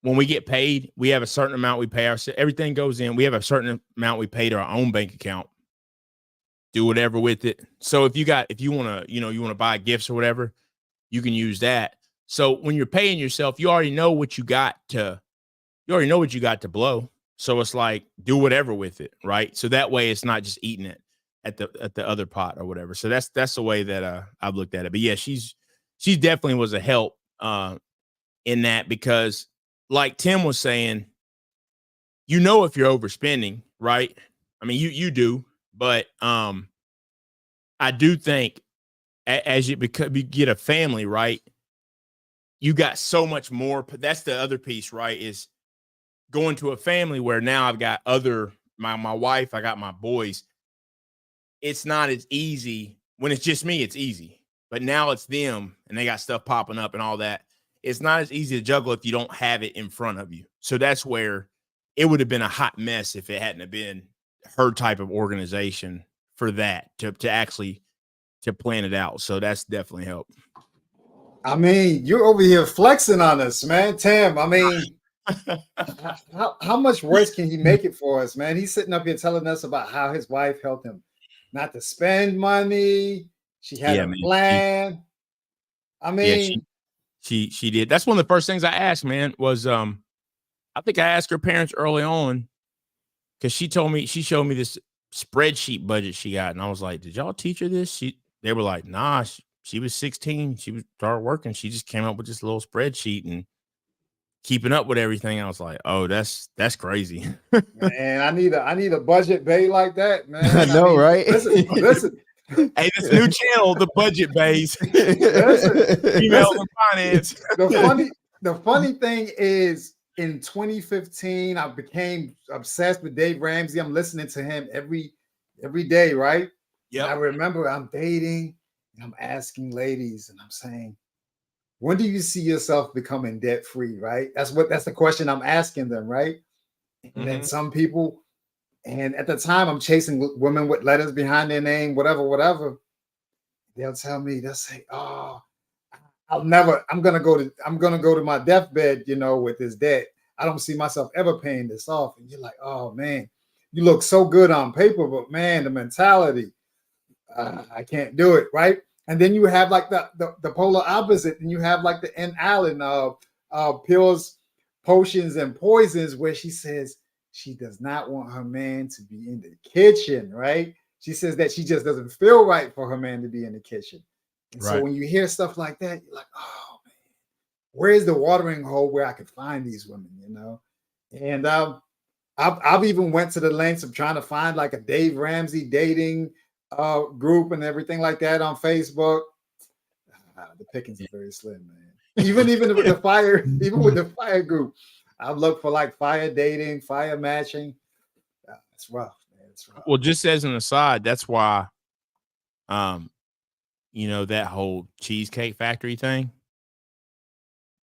when we get paid, we have a certain amount we pay ourselves. Everything goes in. We have a certain amount we pay to our own bank account. Do whatever with it. So if you want to, buy gifts or whatever, you can use that. So when you're paying yourself, you already know what you got to blow. So it's like, do whatever with it, right? So that way it's not just eating it at the other pot or whatever. So that's the way that I've looked at it. But yeah, she definitely was a help in that, because like Tim was saying, if you're overspending, right? I mean, you do, but I do think as you get a family, right? You got so much more. That's the other piece, right? Is going to a family where now I've got my wife, I got my boys. It's not as easy when it's just me. It's easy, but now it's them and they got stuff popping up and all that. It's not as easy to juggle if you don't have it in front of you. So that's where it would have been a hot mess if it hadn't have been her type of organization for that to actually to plan it out. So that's definitely helped. I mean, you're over here flexing on us, man. Tim, I mean, how much worse can he make it for us, man? He's sitting up here telling us about how his wife helped him not to spend money. She had a plan. I mean, she did. That's one of the first things I asked, man, was I think I asked her parents early on, because she showed me this spreadsheet budget she got, and I was like, did y'all teach her this? They were like, nah, she was 16. She started working. She just came up with this little spreadsheet and keeping up with everything. I was like, oh, that's crazy. Man, I need a budget bae like that, man. I know, right? Listen. Hey, this new channel, the Budget Bays. Females in finance. The funny thing is, in 2015, I became obsessed with Dave Ramsey. I'm listening to him every day, right? Yeah. I remember I'm dating and I'm asking ladies and I'm saying, when do you see yourself becoming debt free? Right? That's the question I'm asking them, right? And then some people, and at the time I'm chasing women with letters behind their name, whatever. They'll say, oh, I'm gonna go to my deathbed, with this debt. I don't see myself ever paying this off. And you're like, oh man, you look so good on paper, but man, the mentality, I can't do it, right? And then you have like the polar opposite, and you have like the N. Allen pills, potions, and poisons, where she says she does not want her man to be in the kitchen, right? She says that she just doesn't feel right for her man to be in the kitchen. And so when you hear stuff like that, you're like, oh man, where's the watering hole where I could find these women, And I've even went to the lengths of trying to find like a Dave Ramsey dating group and everything like that on Facebook. The pickings are very slim, man. Even with the fire group, I've looked for like fire dating, fire matching. It's rough, man. It's rough. Well, just as an aside, that's why, that whole Cheesecake Factory thing,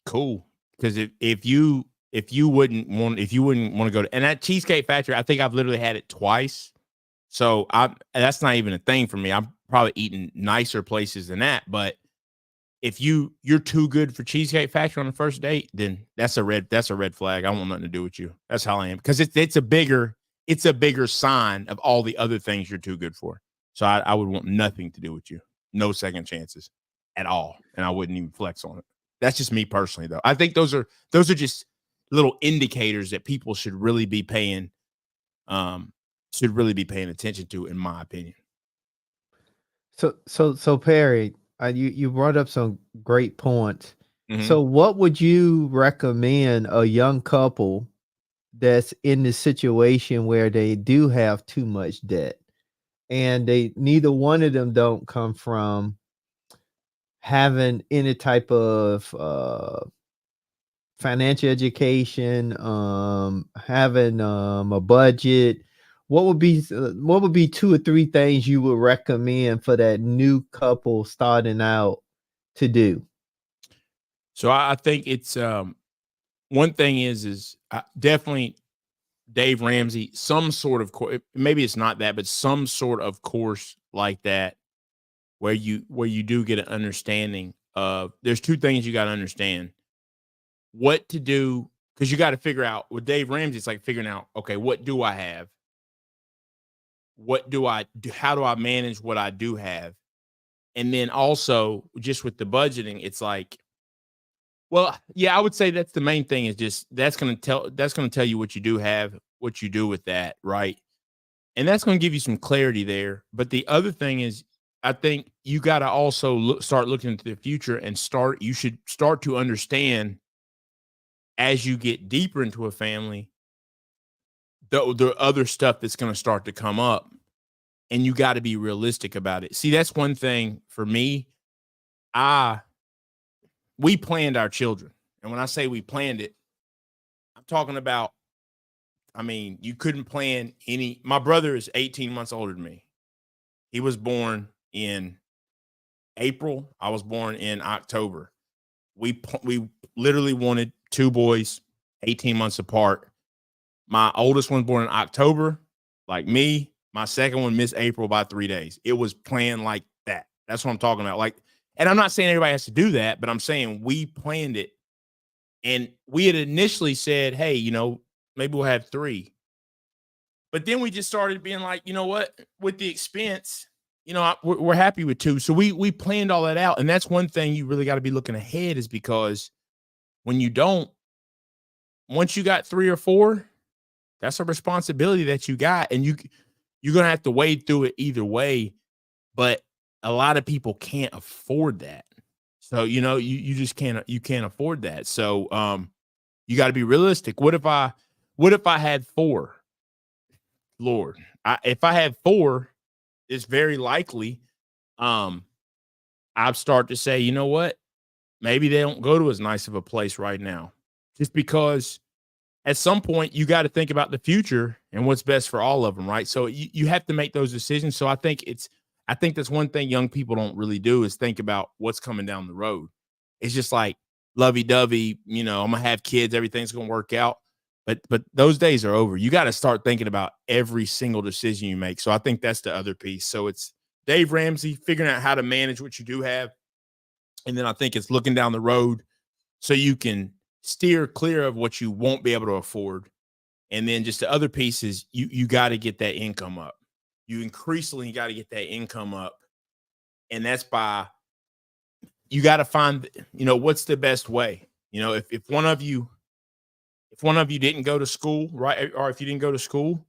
cool. Because if you wouldn't want to go to, and that Cheesecake Factory, I think I've literally had it twice. So that's not even a thing for me. I'm probably eating nicer places than that. But if you're too good for Cheesecake Factory on the first date, then that's a red flag. I don't want nothing to do with you. That's how I am. Because it's a bigger sign of all the other things you're too good for. So I would want nothing to do with you. No second chances at all. And I wouldn't even flex on it. That's just me personally, though. I think those are just little indicators that people should really be paying attention to, in my opinion. So Perry, you brought up some great points. Mm-hmm. So what would you recommend a young couple that's in this situation where they do have too much debt, and neither one of them don't come from having any type of financial education, having a budget? What would be 2 or 3 things you would recommend for that new couple starting out to do? So I think it's one thing is definitely Dave Ramsey, some sort of maybe it's not that, but some sort of course like that where you do get an understanding of, there's 2 things you got to understand: what to do, because you got to figure out with Dave Ramsey, it's like figuring out, okay, what do I have? What do I do? How do I manage what I do have? And then also just with the budgeting, it's like, Well, yeah, I would say that's the main thing is just that's going to tell you what you do have, what you do with that, right? And that's going to give you some clarity there. But the other thing is, I think you got to also start looking into the future and you should start to understand as you get deeper into a family, the other stuff that's going to start to come up, and you got to be realistic about it. See, that's one thing for me. We planned our children. And when I say we planned it, I'm talking about, I mean, you couldn't plan my brother is 18 months older than me. He was born in April. I was born in October. We literally wanted two boys, 18 months apart. My oldest one born in October, like me. My second one missed April by 3 days. It was planned like that. That's what I'm talking about. Like, and I'm not saying everybody has to do that, but I'm saying we planned it. And we had initially said, hey, maybe we'll have 3. But then we just started being like, you know what, with the expense, we're happy with 2. So we planned all that out. And that's one thing you really got to be looking ahead, is because when you don't, once you got 3 or 4, that's a responsibility that you got. And you're going to have to wade through it either way. But a lot of people can't afford that. So, you just can't afford that. So, you got to be realistic. What if I had 4? Lord, if I had 4, it's very likely, I'd start to say, you know what? Maybe they don't go to as nice of a place right now, just because at some point you got to think about the future and what's best for all of them. Right. So you have to make those decisions. So I think that's one thing young people don't really do, is think about what's coming down the road. It's just like lovey-dovey, I'm going to have kids, everything's going to work out. But those days are over. You got to start thinking about every single decision you make. So I think that's the other piece. So it's Dave Ramsey, figuring out how to manage what you do have. And then I think it's looking down the road so you can steer clear of what you won't be able to afford. And then just the other piece is you got to get that income up. You increasingly got to get that income up. And that's by, you got to find, what's the best way. If one of you didn't go to school, right? Or if you didn't go to school,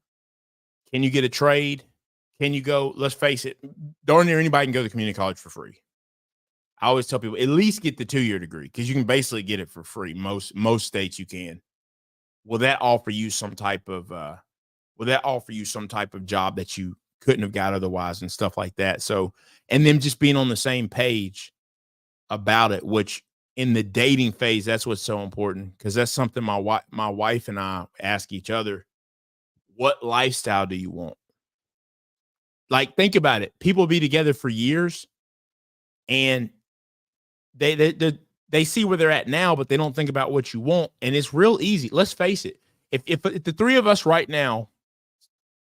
can you get a trade? Can you go, let's face it, darn near anybody can go to community college for free. I always tell people, at least get the 2-year degree, because you can basically get it for free. Most states you can. Will that offer you some type of job that you couldn't have got otherwise and stuff like that? So, and then just being on the same page about it, which in the dating phase, that's what's so important, because that's something my wife and I ask each other. What lifestyle do you want? Like, think about it. People be together for years, and they see where they're at now, but they don't think about what you want. And it's real easy. Let's face it. If the 3 of us right now,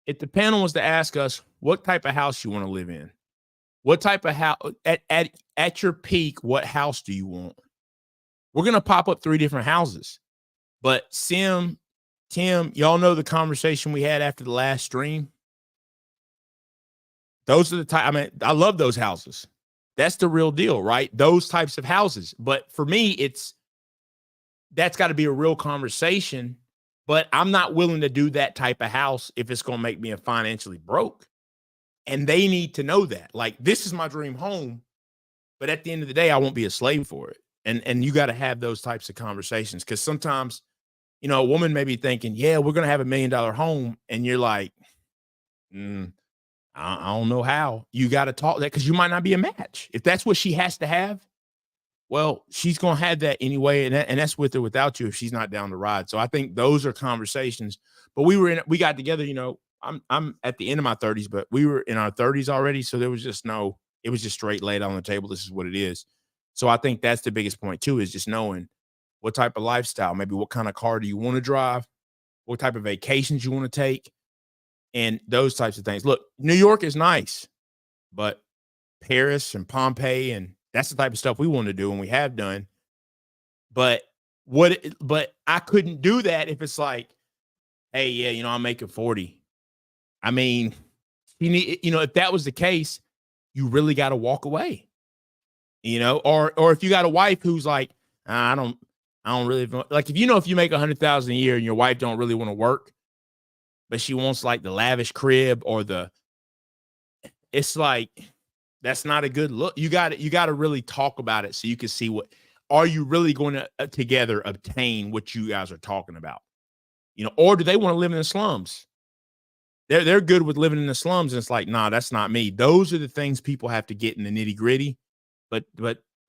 if the panel was to ask us what type of house you want to live in, what type of house at your peak, what house do you want? We're going to pop up 3 different houses. But Tim, y'all know the conversation we had after the last stream. Those are the type, I love those houses. That's the real deal, right? Those types of houses. But for me, that's got to be a real conversation. But I'm not willing to do that type of house if it's going to make me financially broke. And they need to know that. Like, this is my dream home, but at the end of the day, I won't be a slave for it. And you got to have those types of conversations, because sometimes, a woman may be thinking, yeah, we're going to have $1 million home. And you're like, I don't know how. You got to talk that, because you might not be a match. If that's what she has to have, well, she's going to have that anyway. And that's with or without you if she's not down to ride. So I think those are conversations. But we got together, I'm at the end of my 30s, but we were in our 30s already. So there was just it was just straight laid on the table. This is what it is. So I think that's the biggest point too, is just knowing what type of lifestyle, maybe what kind of car do you want to drive, what type of vacations you want to take, and those types of things. Look, New York is nice, but Paris and Pompeii, and that's the type of stuff we want to do and we have done. But I couldn't do that if it's like, hey, yeah, I'm making 40. I mean, if that was the case, you really got to walk away, or if you got a wife who's like, I don't really like, if you make 100,000 a year and your wife don't really want to work, but she wants like the lavish crib or it's like, that's not a good look. You got to really talk about it so you can see are you really going to together obtain what you guys are talking about, or do they want to live in the slums? They're good with living in the slums. And it's like, nah, that's not me. Those are the things people have to get in the nitty gritty. But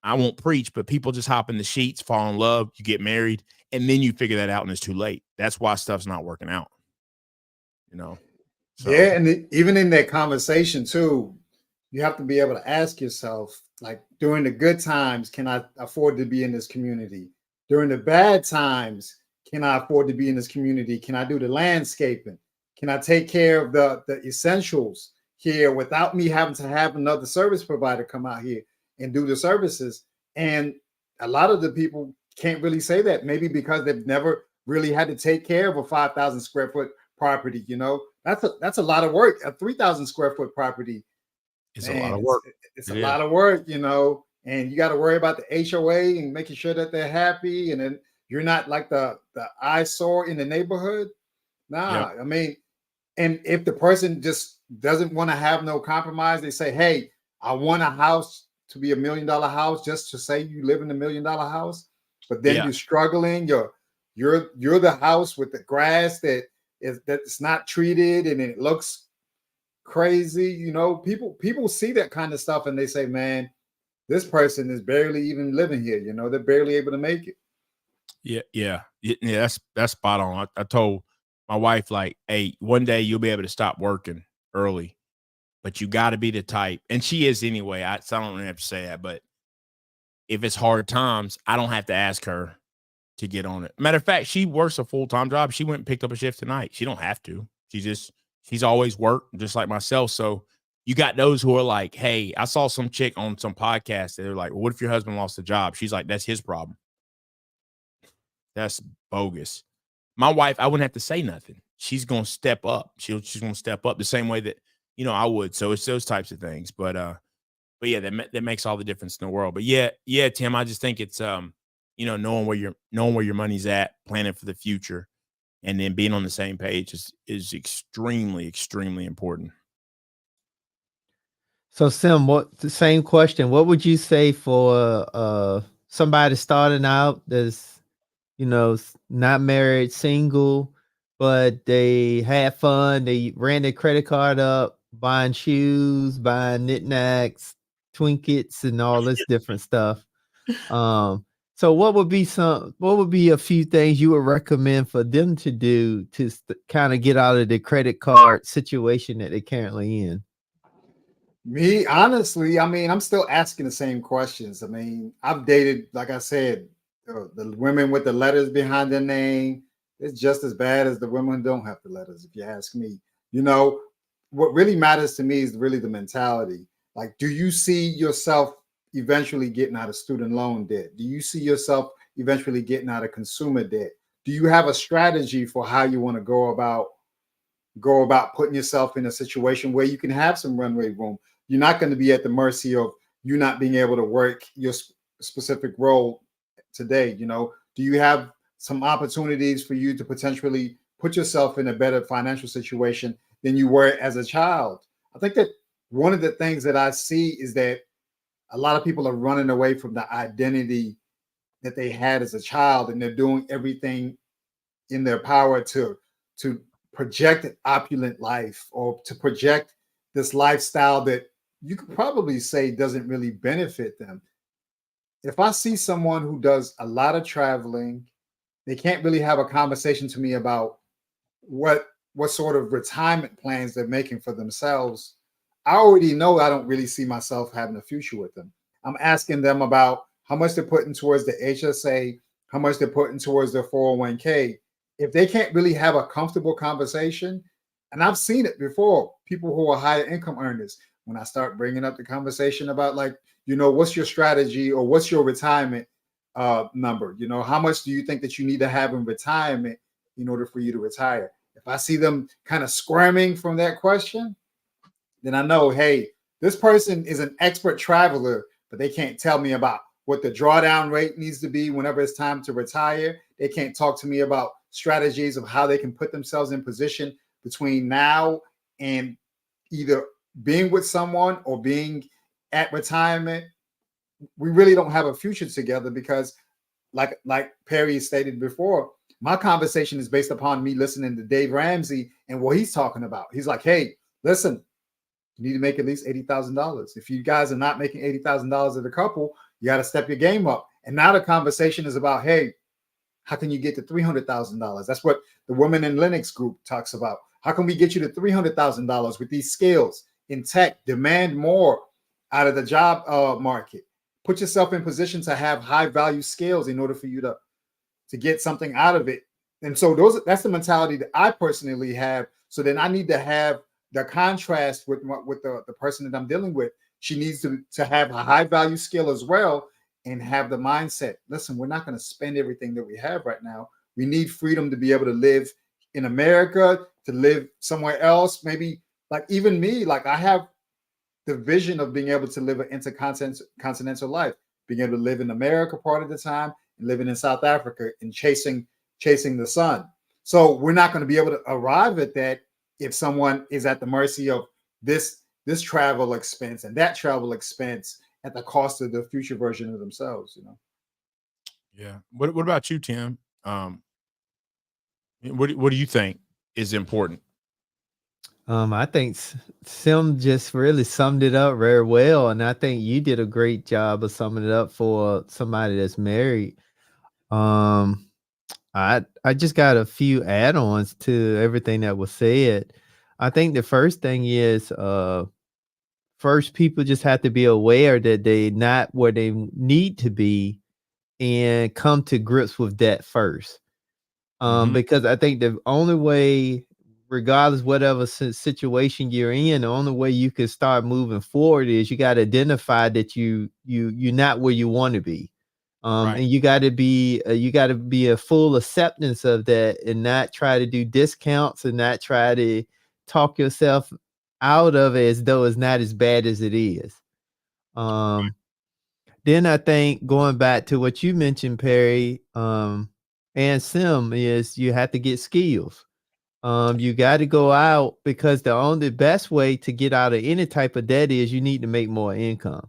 I won't preach, but people just hop in the sheets, fall in love, you get married, and then you figure that out and it's too late. That's why stuff's not working out. So. Yeah, and even in that conversation too, you have to be able to ask yourself, like, during the good times, can I afford to be in this community? During the bad times, can I afford to be in this community? Can I do the landscaping? Can I take care of the essentials here without me having to have another service provider come out here and do the services? And a lot of the people can't really say that, maybe because they've never really had to take care of a 5,000 square foot property. That's a lot of work. A 3,000 square foot property, it's a lot of work. It's a lot of work, and you got to worry about the HOA and making sure that they're happy. And then you're not like the eyesore in the neighborhood. Nah, yep. I mean, and if the person just doesn't want to have no compromise, they say, hey, I want a house to be $1 million house, just to say you live in $1 million house, but then you're struggling. You're the house with the grass that's not treated and it looks crazy. People see that kind of stuff and they say, man, this person is barely even living here. They're barely able to make it. Yeah. That's spot on. I told my wife, like, hey, one day you'll be able to stop working early, but you got to be the type, and she is anyway. So I don't really have to say that, but if it's hard times, I don't have to ask her to get on it. Matter of fact, she works a full-time job. She went and picked up a shift tonight. She don't have to. She's always worked just like myself. So you got those who are like, hey, I saw some chick on some podcast. They're like, well, what if your husband lost a job? She's like, that's his problem. That's bogus. My wife, I wouldn't have to say nothing. She's going to step up. She's going to step up the same way that, I would. So it's those types of things. But yeah, that makes all the difference in the world. But yeah, Tim, I just think it's, knowing where your money's at, planning for the future, and then being on the same page is extremely, extremely important. So, Sim, the same question. What would you say for somebody starting out that's, not married, single, but they had fun, they ran their credit card up, buying shoes, buying knickknacks, trinkets, and all this different stuff. So what would be a few things you would recommend for them to do to kind of get out of the credit card situation that they're currently in? Me, honestly, I mean, I'm still asking the same questions. I mean, I've dated, like I said, the women with the letters behind their name. It's just as bad as the women who don't have the letters, if you ask me. What really matters to me is really the mentality. Like, do you see yourself eventually getting out of student loan debt? Do you see yourself eventually getting out of consumer debt? Do you have a strategy for how you want to go about putting yourself in a situation where you can have some runway room? You're not going to be at the mercy of you not being able to work your specific role today. Do you have some opportunities for you to potentially put yourself in a better financial situation than you were as a child? I think that one of the things that I see is that a lot of people are running away from the identity that they had as a child, and they're doing everything in their power to project an opulent life, or to project this lifestyle that you could probably say doesn't really benefit them. If I see someone who does a lot of traveling, they can't really have a conversation to me about what sort of retirement plans they're making for themselves. I already know I don't really see myself having a future with them. I'm asking them about how much they're putting towards the HSA, how much they're putting towards their 401k. If they can't really have a comfortable conversation, and I've seen it before, people who are higher income earners, when I start bringing up the conversation about, like, what's your strategy, or what's your retirement number? How much do you think that you need to have in retirement in order for you to retire? If I see them kind of squirming from that question, then I know, hey, this person is an expert traveler, but they can't tell me about what the drawdown rate needs to be whenever it's time to retire. They can't talk to me about strategies of how they can put themselves in position between now and either being with someone or being at retirement. We really don't have a future together because like Perry stated before, my conversation is based upon me listening to Dave Ramsey and what he's talking about. He's like, hey, listen, you need to make at least $80,000. If you guys are not making $80,000 as a couple, you got to step your game up. And now the conversation is about, hey, how can you get to $300,000? That's what the Women in Linux group talks about. How can we get you to $300,000 with these skills in tech? Demand more out of the job market. Put yourself in position to have high value skills in order for you to get something out of it. And so that's the mentality that I personally have. So then I need to have the contrast with the person that I'm dealing with. She needs to have a high value skill as well and have the mindset. Listen, we're not going to spend everything that we have right now. We need freedom to be able to live in America, to live somewhere else. Maybe like even me, like I have the vision of being able to live an intercontinental life, being able to live in America part of the time and living in South Africa and chasing the sun. So we're not going to be able to arrive at that if someone is at the mercy of this travel expense and that travel expense at the cost of the future version of themselves, you know? Yeah. What about you, Tim? What do you think is important? I think Sim just really summed it up very well, and I think you did a great job of summing it up for somebody that's married. I just got a few add-ons to everything that was said. I think the first thing is first people just have to be aware that they not where they need to be and come to grips with that first. Because I think the only way, regardless whatever situation you're in, the only way you can start moving forward is you got to identify that you're not where you want to be. Right. And you got to be a full acceptance of that and not try to do discounts and not try to talk yourself out of it as though it's not as bad as it is. Then I think going back to what you mentioned, Perry, and Sim, is you have to get skills. You got to go out because the only best way to get out of any type of debt is you need to make more income.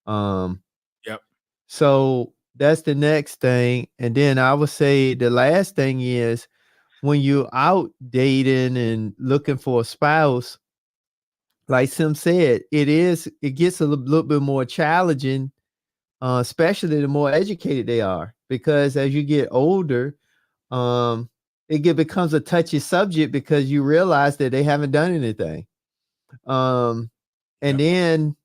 Yep. So that's the next thing. And then I would say the last thing is when you're out dating and looking for a spouse, like Sim said, it gets a little bit more challenging, especially the more educated they are, because as you get older, becomes a touchy subject because you realize that they haven't done anything. And Yep. then,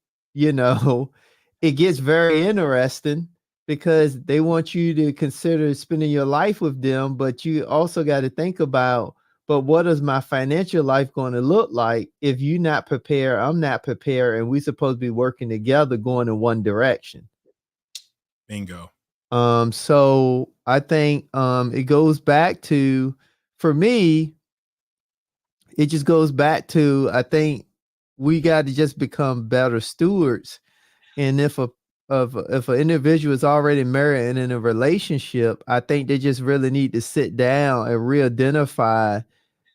it gets very interesting because they want you to consider spending your life with them, but you also got to think about, but what is my financial life going to look like if you're not prepared, I'm not prepared, and we're supposed to be working together going in one direction. Bingo. So I think it goes back to, for me, it just goes back to, I think we got to just become better stewards. And if an individual is already married and in a relationship, I think they just really need to sit down and re-identify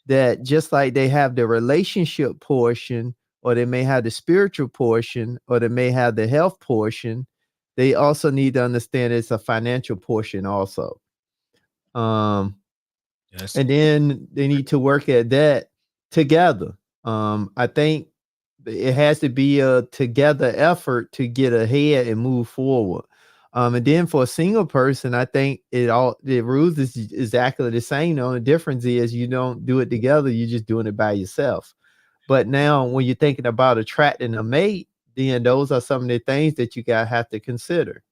that just like they have the relationship portion, or they may have the spiritual portion, or they may have the health portion, they also need to understand it's a financial portion also. Yes. And then they need to work at that together. I think it has to be a together effort to get ahead and move forward. And then for a single person, I think the rules is exactly the same. The only difference is you don't do it together, you're just doing it by yourself. But now when you're thinking about attracting a mate, then those are some of the things that you have to consider.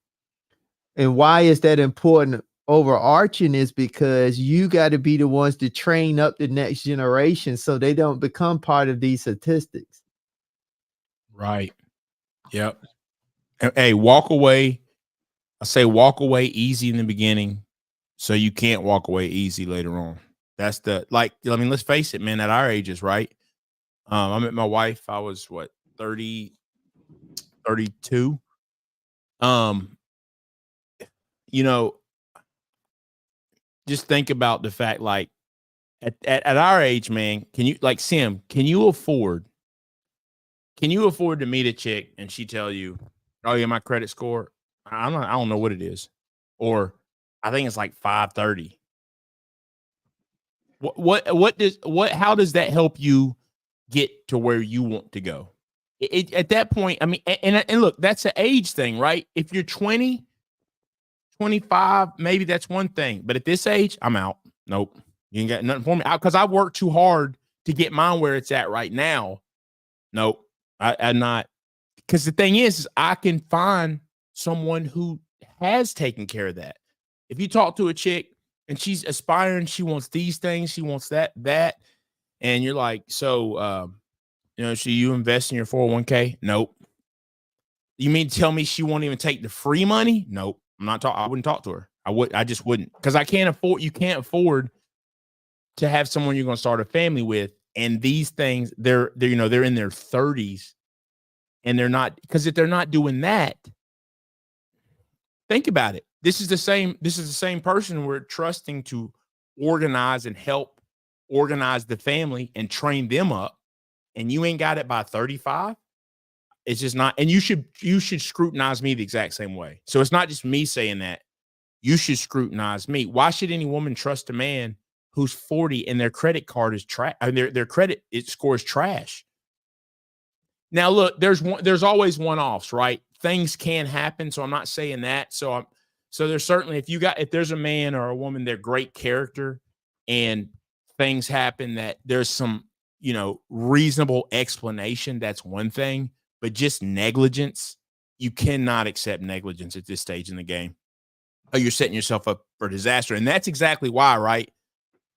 And why is that important? Overarching is because you got to be the ones to train up the next generation so they don't become part of these statistics. Right. Yep. Hey, walk away. I say walk away easy in the beginning so you can't walk away easy later on. That's let's face it, man, at our ages, right? I met my wife, I was 30, 32. you know, just think about the fact, like at our age, man, can you, like, Sim, can you afford to meet a chick and she tell you, oh yeah, my credit score, I don't know what it is, or I think it's like 530. How does that help you get to where you want to go? At that point, I mean, and look, that's an age thing, right? If you're 20, 25, maybe that's one thing. But at this age, I'm out. Nope. You ain't got nothing for me. Because I worked too hard to get mine where it's at right now. Nope. I'm not. Because the thing is I can find someone who has taken care of that. If you talk to a chick and she's aspiring, she wants these things, she wants that, and you're like, so, so you invest in your 401k? Nope. You mean tell me she won't even take the free money? Nope. I'm not talking. I wouldn't talk to her. I just wouldn't, because you can't afford to have someone you're going to start a family with. And these things, they're in their 30s, and they're not, because if they're not doing that, think about it. This is the same person we're trusting to organize and help organize the family and train them up. And you ain't got it by 35. It's just not. And you should scrutinize me the exact same way. So it's not just me saying that. You should scrutinize me. Why should any woman trust a man who's 40 and their credit card is trash? I mean, their credit score is trash. Now, look, there's always one-offs, right? Things can happen. So I'm not saying that. So there's certainly, if there's a man or a woman, they're great character and things happen that there's some, reasonable explanation. That's one thing, but just negligence, you cannot accept negligence at this stage in the game. Oh, you're setting yourself up for disaster. And that's exactly why, right?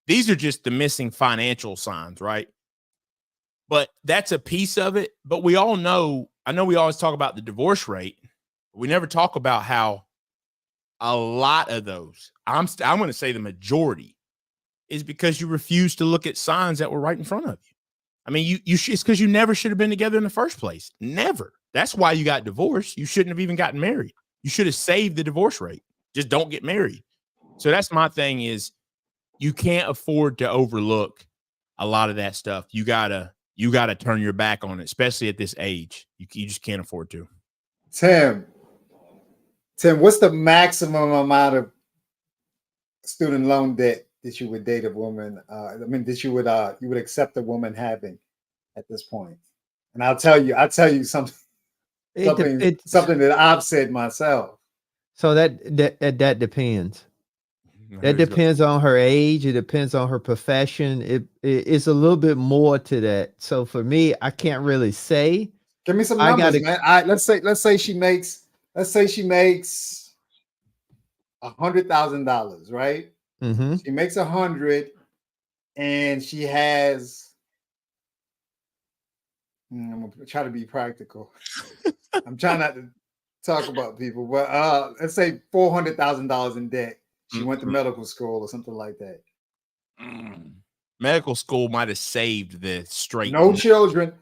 These are just the missing financial signs, right? But that's a piece of it. But we all know, I know we always talk about the divorce rate. But we never talk about how a lot of those, I'm going to say the majority, is because you refuse to look at signs that were right in front of you. I mean, it's because you never should have been together in the first place. Never. That's why you got divorced. You shouldn't have even gotten married. You should have saved the divorce rate. Just don't get married. So that's my thing, is you can't afford to overlook a lot of that stuff. You gotta turn your back on it, especially at this age. You just can't afford to. Tim, what's the maximum amount of student loan debt that you would date a woman? That you would accept a woman having at this point? And I'll tell you something. Something that I've said myself. So that depends. That depends on her age. It depends on her profession. It's a little bit more to that. So for me, I can't really say. Give me some numbers, man. Let's say she makes $100,000, right? Mm-hmm. She makes 100, and she has. I'm gonna try to be practical. I'm trying not to talk about people, but let's say $400,000 in debt. She went to medical school or something like that. Medical school might have saved the straight. No children,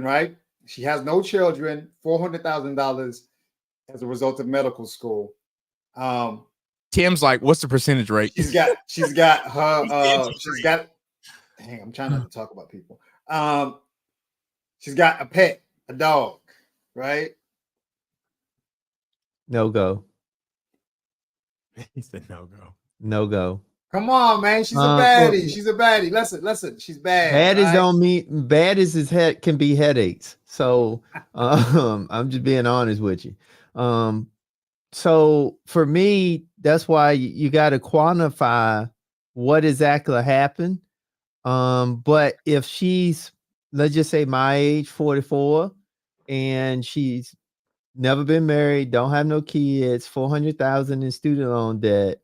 right? She has no children. $400,000 as a result of medical school. Tim's like, what's the percentage rate? She's got her. Dang, I'm trying not to talk about people. She's got a pet, a dog, right? No go. He said no go. No go. Come on, man. She's a baddie. She's a baddie. Listen. She's bad. Baddies don't mean bad as his head can be headaches. So I'm just being honest with you. So for me, that's why you got to quantify what exactly happened. But if she's, let's just say my age, 44, and she's never been married, don't have no kids, 400,000 in student loan debt,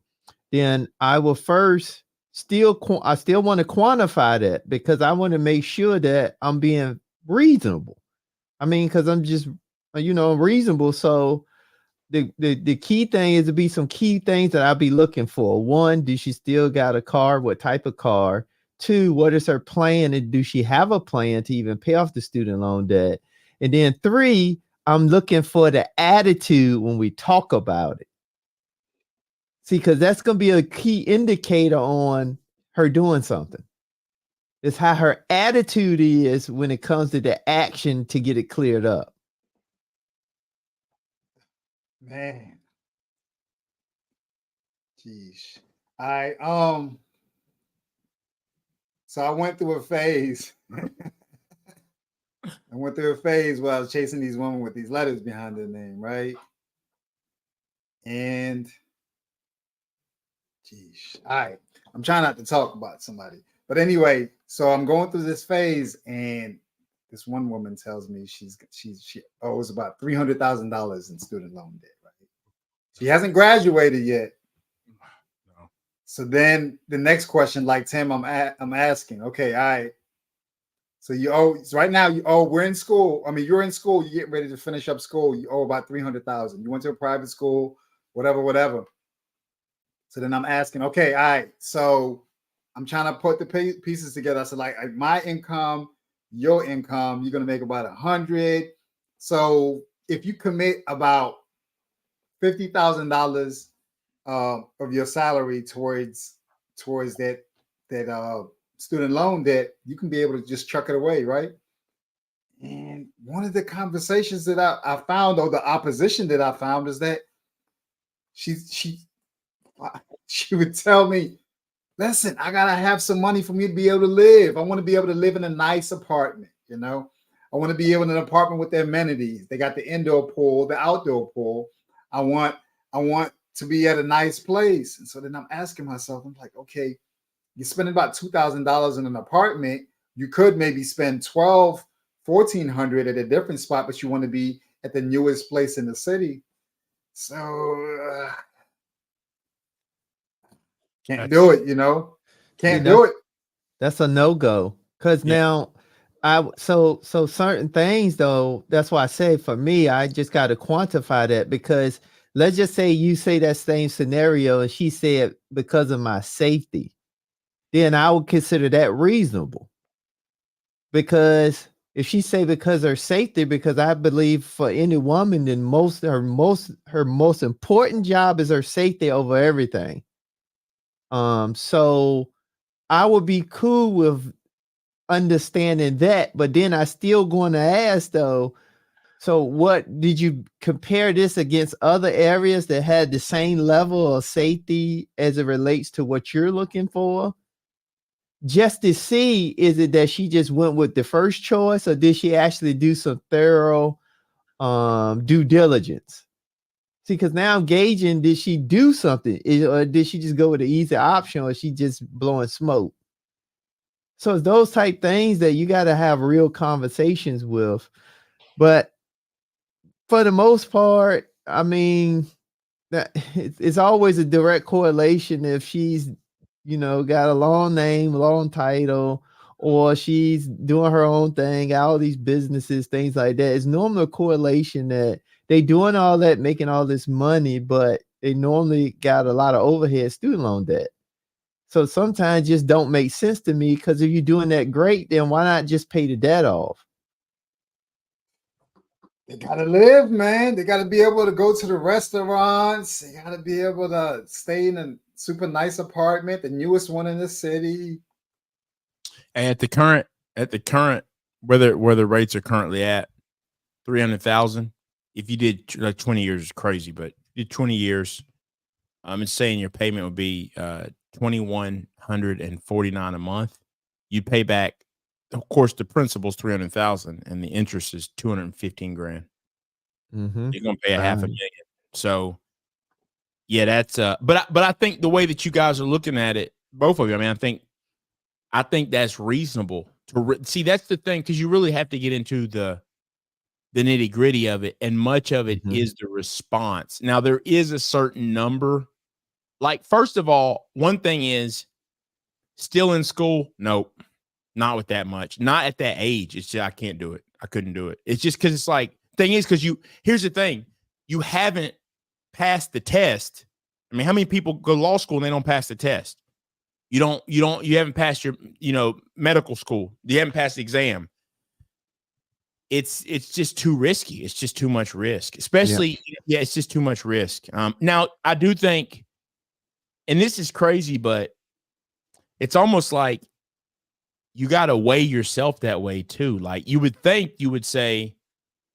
then I will first I still want to quantify that, because I want to make sure that I'm being reasonable. I mean, because I'm just, reasonable. So the key thing is to be some key things that I'll be looking for. One, does she still got a car? What type of car? Two, what is her plan? And do she have a plan to even pay off the student loan debt? And then three, I'm looking for the attitude when we talk about it. See, because that's going to be a key indicator on her doing something. It's how her attitude is when it comes to the action to get it cleared up. Man. Jeez. I so I went through a phase. I went through a phase where I was chasing these women with these letters behind their name, right? And geez, all right. I'm trying not to talk about somebody. But anyway, so I'm going through this phase, and this one woman tells me she owes about $300,000 in student loan debt, right? She hasn't graduated yet. No. So then the next question, like Tim, I'm asking, okay, all right. So you owe right now, we're in school. I mean, you're in school, you're getting ready to finish up school, you owe about $300,000. You went to a private school, whatever. So then I'm asking, okay, all right. So I'm trying to put the pieces together. So like my income, your income, you're gonna make about 100. So if you commit about $50,000 of your salary towards that student loan debt, you can be able to just chuck it away, right? And one of the conversations that I found, or the opposition that I found, is that she would tell me, listen, I gotta have some money for me to be able to live. I want to be able to live in a nice apartment, you know. I want to be able in an apartment with the amenities. They got the indoor pool, the outdoor pool. I want to be at a nice place. And so then I'm asking myself, I'm like, okay, you're spending about $2,000 in an apartment. You could maybe spend $1,400 at a different spot, but you want to be at the newest place in the city. So can't do it, you know. Can't do it. That's a no-go. Because now so certain things though, that's why I say for me, I just got to quantify that, because let's just say you say that same scenario and she said because of my safety, then I would consider that reasonable. Because if she say because her safety, because I believe for any woman, then her most important job is her safety over everything. So I would be cool with understanding that, but then I still going to ask though, so what did you compare this against other areas that had the same level of safety as it relates to what you're looking for? Just to see, is it that she just went with the first choice, or did she actually do some thorough due diligence? See, because now I'm gauging, did she do something, or did she just go with the easy option, or she just blowing smoke? So it's those type things that you got to have real conversations with. But for the most part, I mean, that it's always a direct correlation if she's, got a long name, long title, or she's doing her own thing, all these businesses, things like that. It's normally a correlation that they doing all that, making all this money, but they normally got a lot of overhead student loan debt. So sometimes just don't make sense to me, because if you're doing that great, then why not just pay the debt off? They gotta live, man. They gotta be able to go to the restaurants. They gotta be able to stay in a super nice apartment, the newest one in the city. And at the current, where the rates are currently at, 300,000. If you did like 20 years is crazy, but you did 20 years, it's saying your payment would be $2,149 a month. You pay back, of course, the principal's 300,000 and the interest is 215 grand. Mm-hmm. You're gonna pay $500,000. So yeah, that's but I think the way that you guys are looking at it, both of you, I mean, I think that's reasonable to see. That's the thing, because you really have to get into the nitty gritty of it, and much of it is the response. Now, there is a certain number. Like, first of all, one thing is still in school. Nope, not with that much. Not at that age. It's just I can't do it. I couldn't do it. It's just because it's like thing is because here's the thing, you haven't passed the test. I mean, how many people go to law school and they don't pass the test? You haven't passed your, medical school. You haven't passed the exam. It's just too risky. It's just too much risk, especially, it's just too much risk. Now I do think and this is crazy, but it's almost like you got to weigh yourself that way too. Like you would think you would say,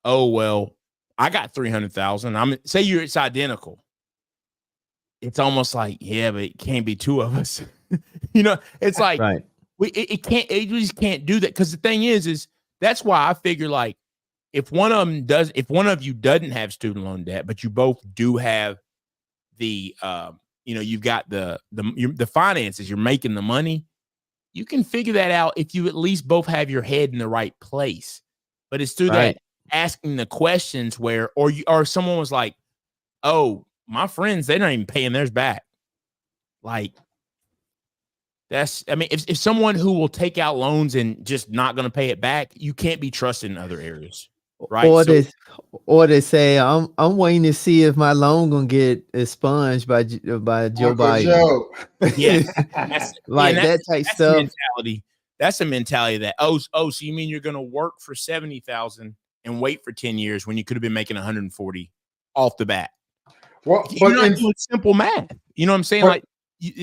oh, well, I got 300,000. It's identical. It's almost like, yeah, but it can't be two of us. It's like, Right. It just can't do that. Because the thing is that's why I figure like if one of you doesn't have student loan debt, but you both do have the, you've got the finances, you're making the money, you can figure that out if you at least both have your head in the right place. But it's through that asking the questions where, or someone was like, oh, my friends, they're not even paying theirs back. Like, if someone who will take out loans and just not going to pay it back, you can't be trusted in other areas, right? Or they say, I'm waiting to see if my loan gonna get expunged by Joe Biden. Joe. Yeah, that type that's stuff. Mentality. That's a mentality that so you mean you're going to work for 70,000 and wait for 10 years when you could have been making 140 off the bat? Well, you're not doing simple math. You know what I'm saying? But,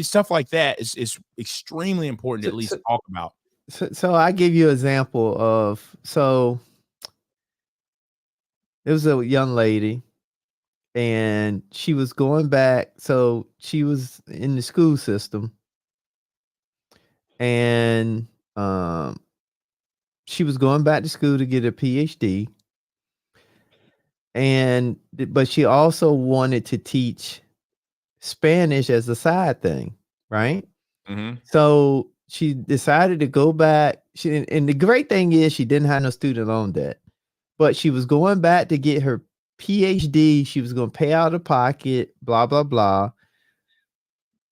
stuff like that is extremely important to at least talk about. So I give you an example of, it was a young lady and she was going back. So she was in the school system and she was going back to school to get a PhD. But she also wanted to teach Spanish as a side thing, right? Mm-hmm. So she decided to go back. And the great thing is she didn't have no student loan debt, but she was going back to get her PhD. She was going to pay out of pocket, blah, blah, blah.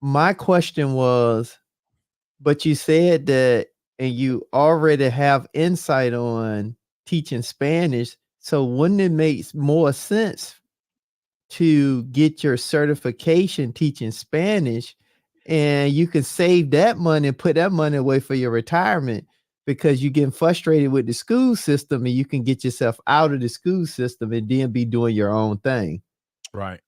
My question was, but you said that, and you already have insight on teaching Spanish. So wouldn't it make more sense to get your certification teaching Spanish, and you can save that money and put that money away for your retirement, because you're getting frustrated with the school system, and you can get yourself out of the school system and then be doing your own thing. Right.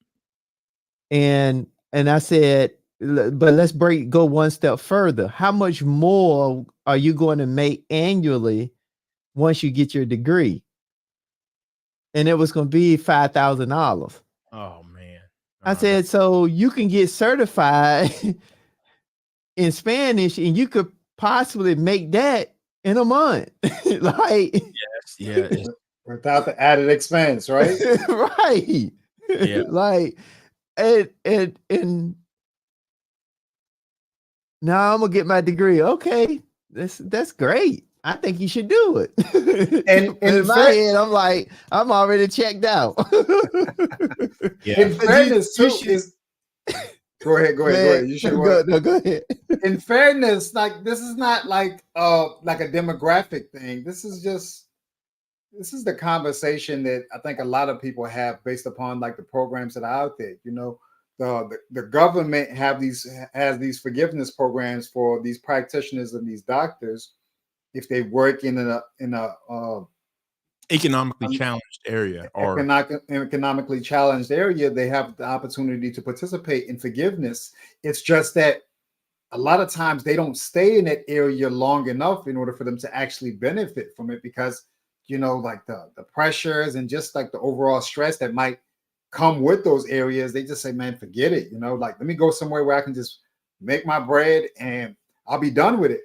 And I said, but let's go one step further. How much more are you going to make annually once you get your degree? And it was going to be $5,000. Oh man. I said, so you can get certified in Spanish and you could possibly make that in a month. Like, yes. Without the added expense, right? Right. Yeah. Like, and now I'm gonna get my degree. Okay, that's great. I think you should do it. And in my head, I'm like, I'm already checked out. Yeah. In fairness, too, go ahead. You should go ahead. In fairness, like, this is not like a demographic thing. This is the conversation that I think a lot of people have based upon like the programs that are out there. The government has these forgiveness programs for these practitioners and these doctors if they work in a economically challenged area or economically challenged area. They have the opportunity to participate in forgiveness. It's just that a lot of times they don't stay in that area long enough in order for them to actually benefit from it, because like the pressures and just like the overall stress that might come with those areas, they just say, man, forget it. Like, let me go somewhere where I can just make my bread and I'll be done with it.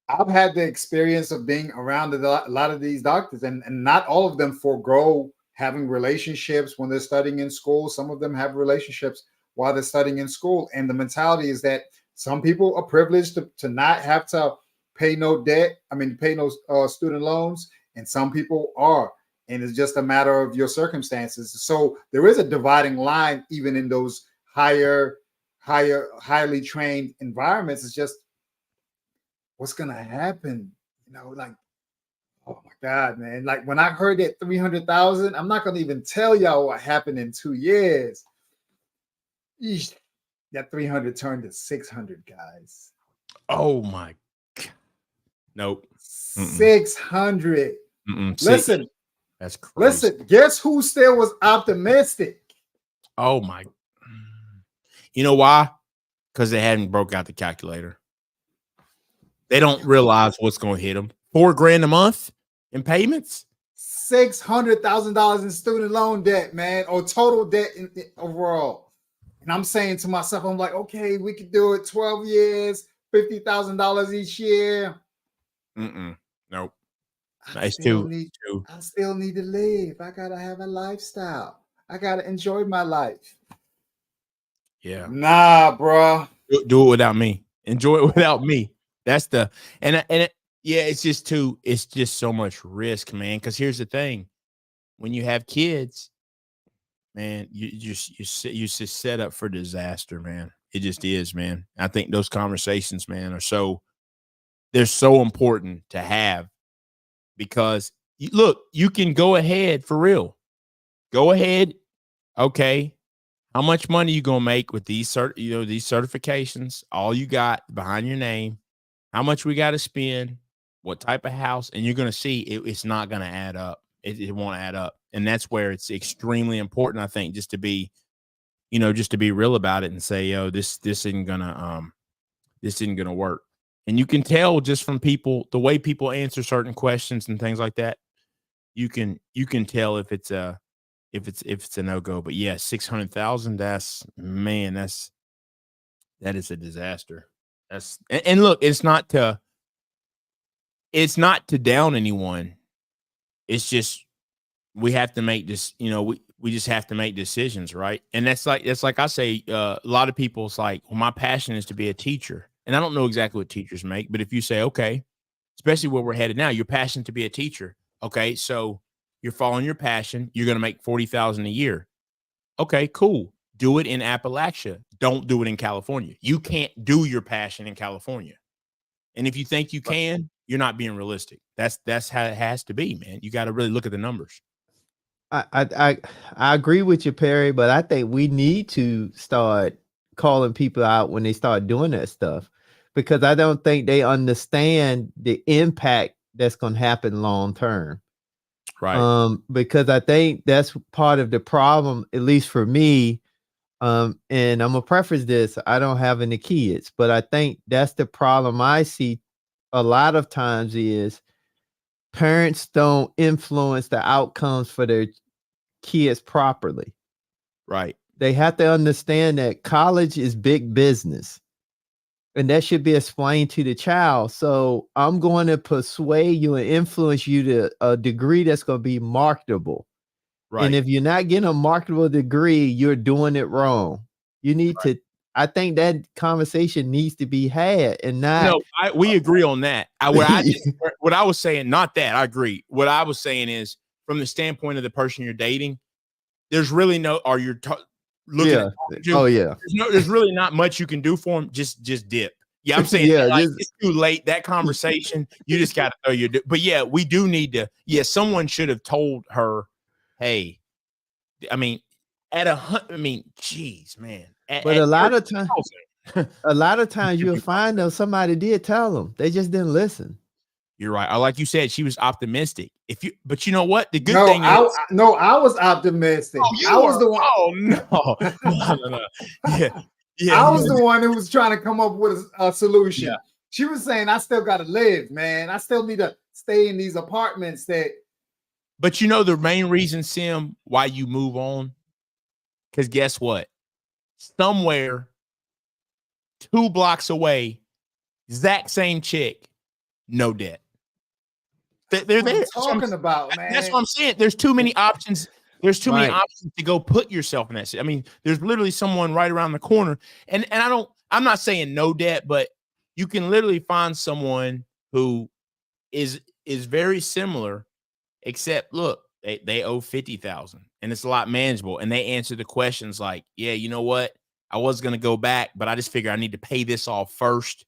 I've had the experience of being around a lot of these doctors, and not all of them forego having relationships when they're studying in school. Some of them have relationships while they're studying in school. And the mentality is that some people are privileged to not have to pay no debt. Pay no student loans. And some people are. And it's just a matter of your circumstances. So there is a dividing line, even in those highly trained environments. It's just, what's going to happen? Like, oh my God, man. Like, when I heard that 300,000, I'm not going to even tell y'all what happened in 2 years. Eesh, that 300 turned to 600, guys. Oh my God. Nope. 600. Listen, that's crazy. Listen, guess who still was optimistic? Oh my. You know why? because they hadn't broke out the calculator. They don't realize what's going to hit them. $4,000 a month in payments. $600,000 in student loan debt, man, or total debt overall. And I'm saying to myself, I'm like, okay, we could do it 12 years, $50,000 each year. Nope. I still need to live. I gotta have a lifestyle. I gotta enjoy my life. Yeah. Nah, bro. Do it without me. Enjoy it without me. That's the it's just so much risk, man. Because here's the thing: when you have kids, man, you just set up for disaster, man. It just is, man. I think those conversations, man, they're so important to have, because you can go ahead for real. Go ahead. Okay. How much money you going to make with these certifications? All you got behind your name, how much we got to spend, what type of house, and you're going to see it's not going to add up. It won't add up. And that's where it's extremely important, I think, just to be real about it and say, yo, this isn't going to work. And you can tell just from people, the way people answer certain questions and things like that, you can tell if it's a no-go. But yeah, 600,000, that is a disaster. And look, it's not to down anyone. It's just, we have to make this, we just have to make decisions, right? And that's like I say, a lot of people, it's like, well, my passion is to be a teacher. And I don't know exactly what teachers make, but if you say, okay, especially where we're headed now, your passion to be a teacher. Okay, so you're following your passion. You're going to make $40,000 a year. Okay, cool. Do it in Appalachia. Don't do it in California. You can't do your passion in California. And if you think you can, you're not being realistic. That's how it has to be, man. You got to really look at the numbers. I agree with you, Perry, but I think we need to start calling people out when they start doing that stuff, because I don't think they understand the impact that's going to happen long term. Right. Because I think that's part of the problem, at least for me. And I'm gonna preface this: I don't have any kids, but I think that's the problem I see a lot of times is parents don't influence the outcomes for their kids properly. Right. They have to understand that college is big business, and that should be explained to the child. So I'm going to persuade you and influence you to a degree that's going to be marketable. Right. And if you're not getting a marketable degree, you're doing it wrong. You need to, I think that conversation needs to be had, and not. We agree on that. What I was saying, not that I agree. What I was saying is, from the standpoint of the person you're dating, there's really no, or you're looking at. There's really not much you can do for them. Just dip. Yeah, I'm saying, it's too late. That conversation, you just got to throw your. But yeah, we do need to. Yeah, someone should have told her, hey, I mean, geez, man. But a lot of times you'll find them, somebody did tell them. They just didn't listen. You're right. Or like you said, she was optimistic. But you know what? The good thing is, I was optimistic. I was the one. Oh no. Yeah. I was the one who was trying to come up with a solution. Yeah. She was saying, I still got to live, man. I still need to stay in these apartments But you know the main reason, Sim, why you move on? Because guess what? Somewhere 2 blocks away, exact same chick, no debt. They're there. Talking about, man. That's what I'm saying. There's too many options. There's too many options to go put yourself in that. I mean, there's literally someone right around the corner. And I'm not saying no debt, but you can literally find someone who is very similar, except look, they owe 50,000 and it's a lot manageable. And they answer the questions like, yeah, you know what? I was going to go back, but I just figure I need to pay this off first.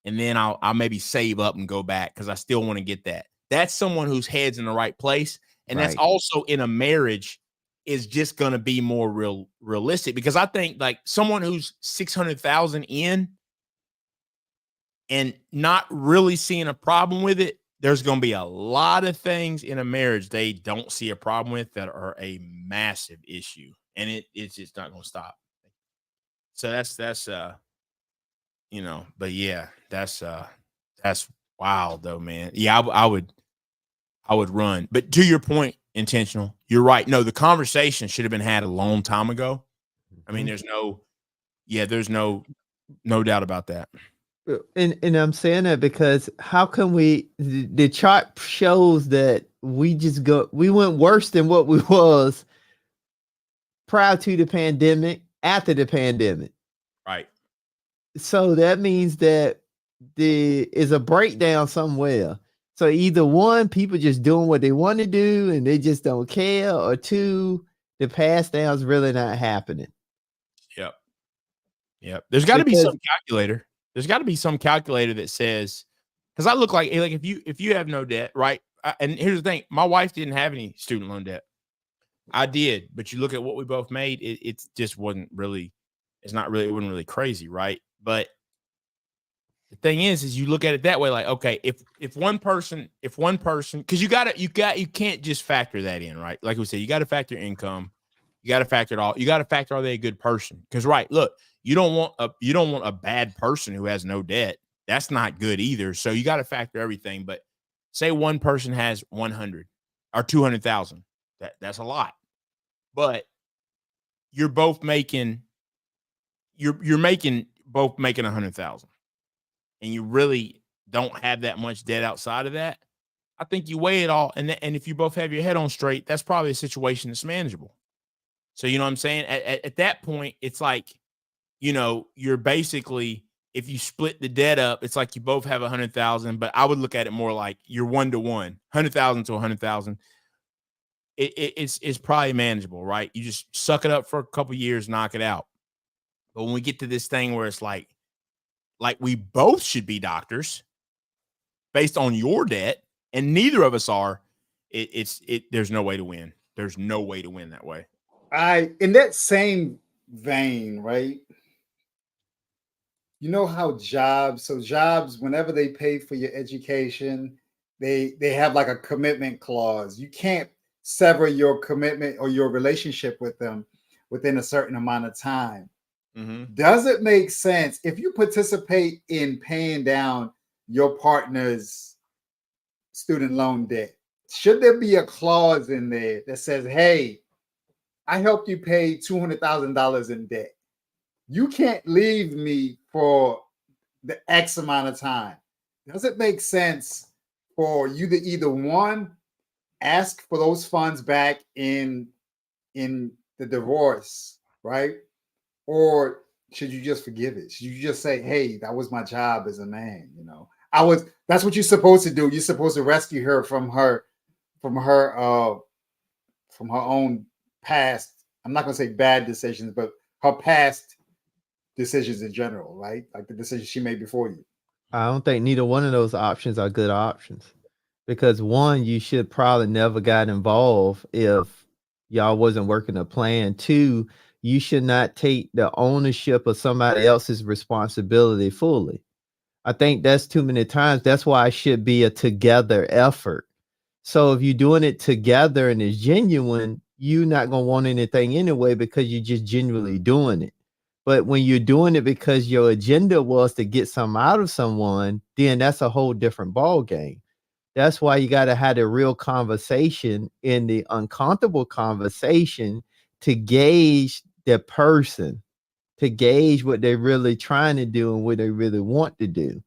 And then I'll maybe save up and go back because I still want to get that. That's someone whose head's in the right place. And that's also in a marriage is just going to be more realistic, because I think like someone who's 600,000 in and not really seeing a problem with it, there's going to be a lot of things in a marriage they don't see a problem with that are a massive issue, and it's just not going to stop. So that's you know, but yeah, that's wild though, man. Yeah, I would run. But to your point, intentional, you're right. No, the conversation should have been had a long time ago. I mean, there's no doubt about that. And I'm saying that because how can the chart shows that we went worse than what we was prior to the pandemic, after the pandemic. Right. So that means that there is a breakdown somewhere. So either one, people just doing what they want to do and they just don't care, or two, the pass down's really not happening. Yep. There's got to be some calculator. There's got to be some calculator that says, because I look like if you have no debt, right? And here's the thing, my wife didn't have any student loan debt. I did, but you look at what we both made, it just wasn't really, it wasn't really crazy, right? But the thing is you look at it that way, like, okay, if one person, because you can't just factor that in, right? Like we said, you got to factor income, you got to factor it all, you got to factor, are they a good person? Because right, look, you don't want a bad person who has no debt. That's not good either. So you got to factor everything. But say one person has 100 or 200,000, that's a lot. But you're both making both making 100,000, and you really don't have that much debt outside of that. I think you weigh it all, and if you both have your head on straight, that's probably a situation that's manageable. So you know what I'm saying? At that point, it's like, you know, you're basically, if you split the debt up, it's like you both have 100,000, but I would look at it more like you're 1-1, 100,000 to 100,000. It's probably manageable, right? You just suck it up for a couple years, knock it out. But when we get to this thing where it's like we both should be doctors based on your debt, and neither of us are, there's no way to win. There's no way to win that way. In that same vein, right? You know how jobs, whenever they pay for your education, they have like a commitment clause. You can't sever your commitment or your relationship with them within a certain amount of time. Mm-hmm. Does it make sense if you participate in paying down your partner's student loan debt? Should there be a clause in there that says, hey, I helped you pay $200,000 in debt. You can't leave me for the X amount of time. Does it make sense for you to either one, ask for those funds back in the divorce, right? Or should you just forgive it? Should you just say, hey, that was my job as a man, you know? That's what you're supposed to do. You're supposed to rescue her from her own past. I'm not gonna say bad decisions, but her past decisions in general, right? Like the decisions she made before you. I don't think neither one of those options are good options, because one, you should probably never got involved if y'all wasn't working a plan. Two, you should not take the ownership of somebody else's responsibility fully. I think that's too many times. That's why it should be a together effort. So if you're doing it together and it's genuine, you're not going to want anything anyway, because you're just genuinely doing it. But when you're doing it because your agenda was to get something out of someone, then that's a whole different ball game. That's why you got to have a real conversation, in the uncomfortable conversation, to gauge the person, to gauge what they're really trying to do and what they really want to do.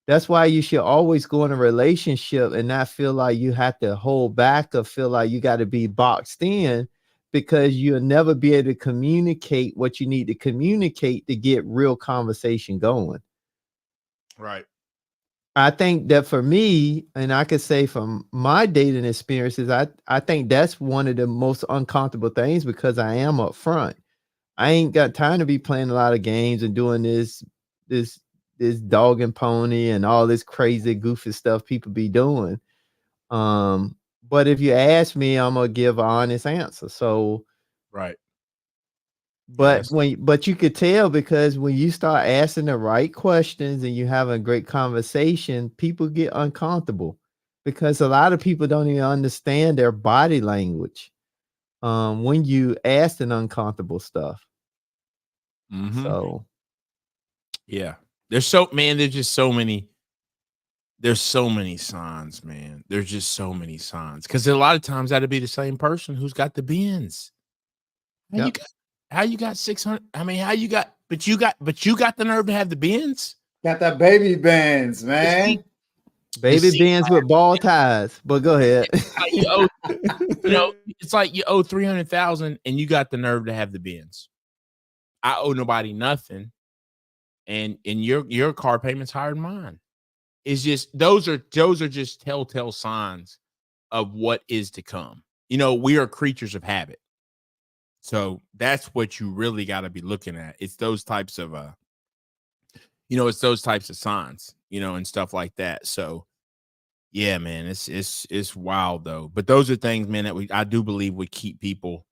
That's why you should always go in a relationship and not feel like you have to hold back or feel like you got to be boxed in, because you'll never be able to communicate what you need to communicate to get real conversation going. Right. I think that for me, and I could say from my dating experiences, I think that's one of the most uncomfortable things, because I am upfront. I ain't got time to be playing a lot of games and doing this dog and pony and all this crazy goofy stuff people be doing. But if you ask me, I'm gonna give an honest answer. So right. But but you could tell, because when you start asking the right questions and you have a great conversation, people get uncomfortable, because a lot of people don't even understand their body language when you ask an uncomfortable stuff. Mm-hmm. So yeah, There's just so many. There's so many signs, man. There's just so many signs because a lot of times that'd be the same person who's got the Benz. Yep. How you got 600? I mean, but you got the nerve to have the Benz. Got that baby bands, man. Baby Benz with ball ties. But go ahead. Like you owe, it's like you owe 300,000 and you got the nerve to have the Benz. I owe nobody nothing, and your car payment's higher than mine. It's just those are just telltale signs of what is to come. We are creatures of habit. So that's what you really got to be looking at. It's those types of it's those types of signs, and stuff like that. So yeah, man, it's wild though. But those are things, man, that I do believe would keep people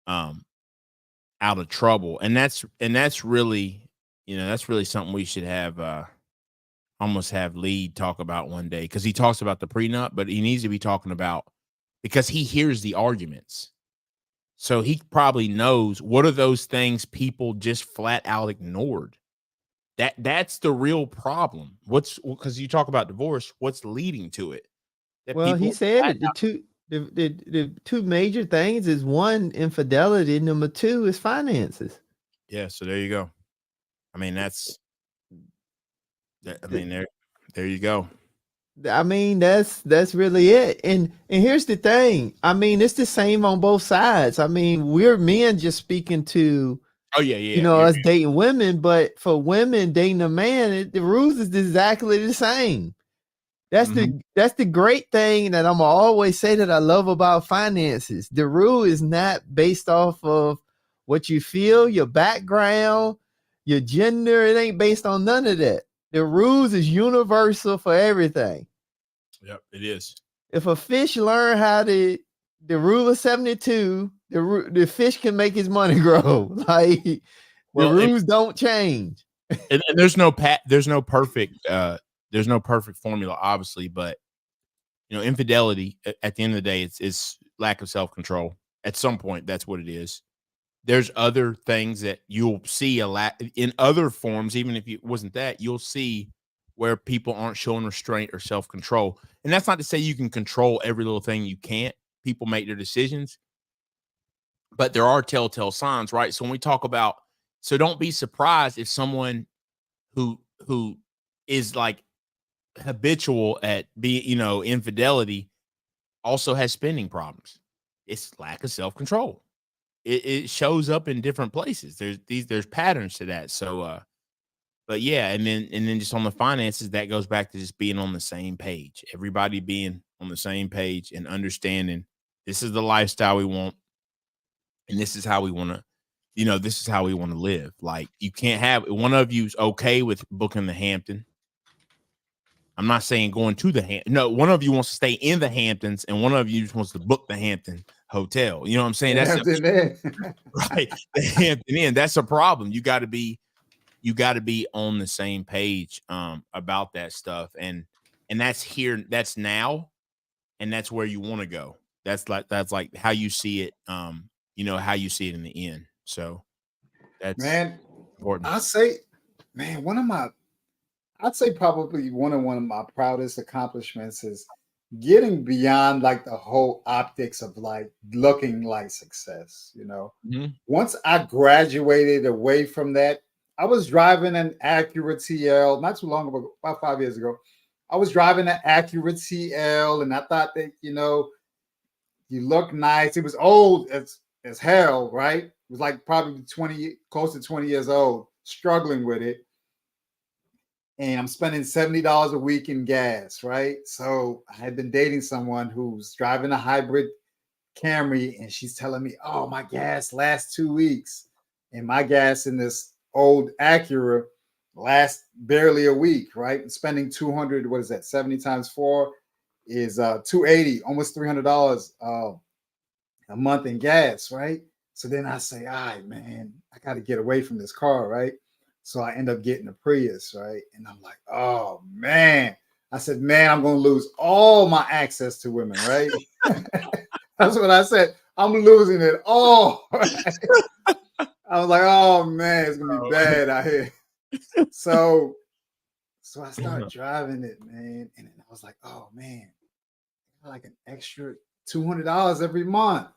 out of trouble. And that's really, that's really something we should have almost have Lead talk about one day, because he talks about the prenup, but he needs to be talking about, because he hears the arguments. So he probably knows what are those things people just flat out ignored. That's the real problem. Because you talk about divorce, what's leading to it? Well, he said it. The two major things is, one, infidelity. Number two is finances. Yeah. So there you go. I mean, there you go. I mean, that's really it. And here's the thing. I mean, it's the same on both sides. I mean, we're men just speaking to, oh yeah, us dating women, but for women dating a man, the rules is exactly the same. That's the great thing that I'm always say that I love about finances. The rule is not based off of what you feel, your background, your gender. It ain't based on none of that. The rules is universal for everything. Yep, it is. If a fish learn how the rule of 72, the fish can make his money grow. Like, the rules don't change. And there's no perfect formula, obviously, but infidelity at the end of the day, it's lack of self-control. At some point, that's what it is. There's other things that you'll see a lot in other forms, even if it wasn't that, you'll see where people aren't showing restraint or self-control. And that's not to say you can control every little thing. You can't. People make their decisions. But there are telltale signs, right? So when we talk about, so don't be surprised if someone who is like habitual at infidelity also has spending problems. It's lack of self-control. It shows up in different places. There's patterns to that. So but yeah, and then just on the finances, that goes back to just being on the same page. Everybody being on the same page and understanding this is the lifestyle we want, and this is how we want to, this is how we want to live. Like, you can't have one of you's okay with booking the Hampton. I'm not saying going to the Hampton. No, one of you wants to stay in the Hamptons, and one of you just wants to book the Hampton hotel. You know what I'm saying? That's right. The Hampton Inn. That's a problem. You got to be on the same page about that stuff, and that's here. That's now, and that's where you want to go. That's like how you see it. How you see it in the end. So that's important. I'd say probably one of my proudest accomplishments is getting beyond like the whole optics of like looking like success. Once I graduated away from that, I was driving an Acura TL not too long ago, about 5 years ago. I was driving an Acura TL, and I thought that you look nice. It was old as hell, right? It was like probably close to 20 years old, struggling with it. And I'm spending $70 a week in gas, right? So I had been dating someone who's driving a hybrid Camry, and she's telling me, oh, my gas lasts 2 weeks. And my gas in this old Acura lasts barely a week, right? And spending 200, what is that? 70 times 4 is 280, almost $300 a month in gas, right? So then I say, all right, man, I got to get away from this car, right? So I end up getting a Prius, right? And I'm like, oh, man. I said, man, I'm going to lose all my access to women, right? That's what I said. I'm losing it all. Right? I was like, oh, man, it's going to be bad out here. So I started driving it, man, and then I was like, oh man, like an extra $200 every month.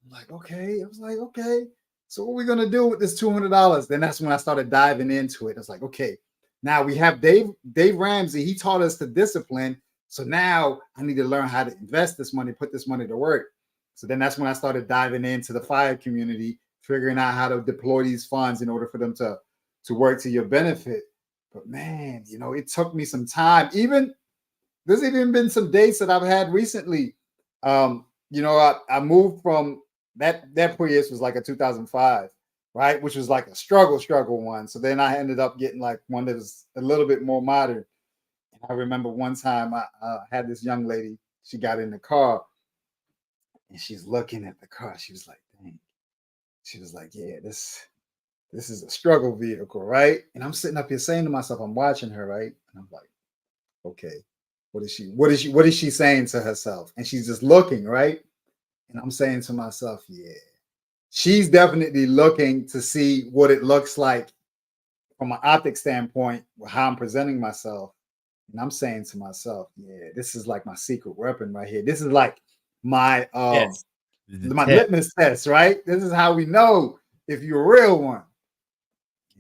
I'm like, okay. I was like, okay. So what are we gonna do with this $200? Then that's when I started diving into it. I was like, okay, now we have Dave Ramsey. He taught us the discipline. So now I need to learn how to invest this money, put this money to work. So then that's when I started diving into the FIRE community, figuring out how to deploy these funds in order for them to work to your benefit. But man, you know, it took me some time. Even there's even been some dates that I've had recently. You know, I moved from that Prius was like a 2005, right? Which was like a struggle one. So then I ended up getting like one that was a little bit more modern. And I remember one time I had this young lady, she got in the car and she's looking at the car. She was like, dang. She was like, yeah, this is a struggle vehicle, right? And I'm sitting up here saying to myself, I'm watching her, right? And I'm like, okay, what is she saying to herself? And she's just looking, right? And I'm saying to myself, yeah, she's definitely looking to see what it looks like from an optic standpoint, how I'm presenting myself. And I'm saying to myself, yeah, this is like my secret weapon right here. This is like my Yes. my litmus test, right? This is how we know if you're a real one.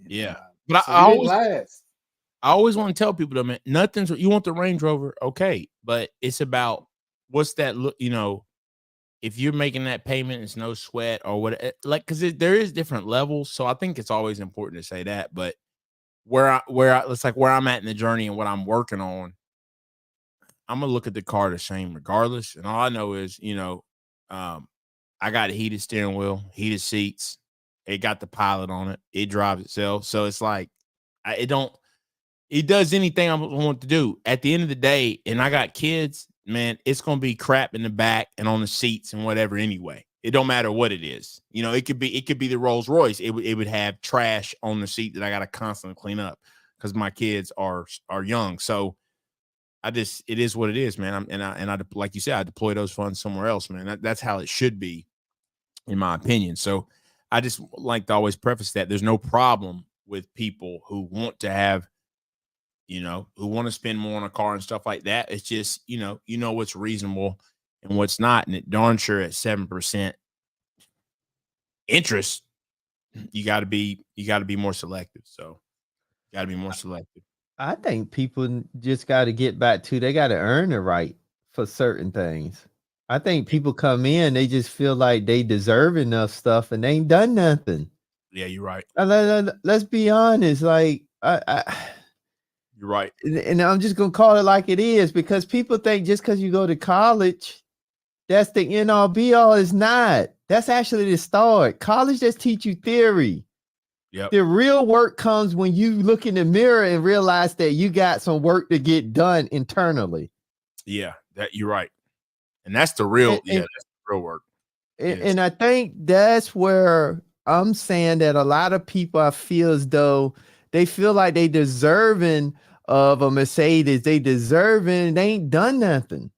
Yeah. But So I always want to tell people though, man, nothing's you want the Range Rover, okay, but it's about what's that look, you know, if you're making that payment, it's no sweat or what, like, because there is different levels. So I think it's always important to say that. But it's like where I'm at in the journey and what I'm working on, I'm gonna look at the car the same regardless. And all I know is, you know, I got a heated steering wheel, heated seats. It got the pilot on it. It drives itself. So it's like it does anything I want to do. At the end of the day, and I got kids, man, it's going to be crap in the back and on the seats and whatever anyway. It don't matter what it is. You know, it could be the Rolls Royce. It would have trash on the seat that I got to constantly clean up because my kids are young. So it is what it is, man. I like you said, I deploy those funds somewhere else, man. That's how it should be, in my opinion. So I just like to always preface that there's no problem with people who want to have, you know, who want to spend more on a car and stuff like that. It's just, you know what's reasonable and what's not. And it darn sure at 7% interest, you got to be more selective. So you got to be more selective. I think people just got to get back to, they got to earn the right for certain things. I think people come in, they just feel like they deserve enough stuff and they ain't done nothing. Yeah, you're right. Let's be honest. Like, you're right. And I'm just going to call it like it is, because people think just because you go to college, that's the end all be all. Is not. That's actually the start. College just teach you theory. Yep. The real work comes when you look in the mirror and realize that you got some work to get done internally. Yeah, that you're right. And that's the real, that's the real work. And I think that's where I'm saying that a lot of people, I feel as though they feel like they deserving of a Mercedes. They deserving, they ain't done nothing.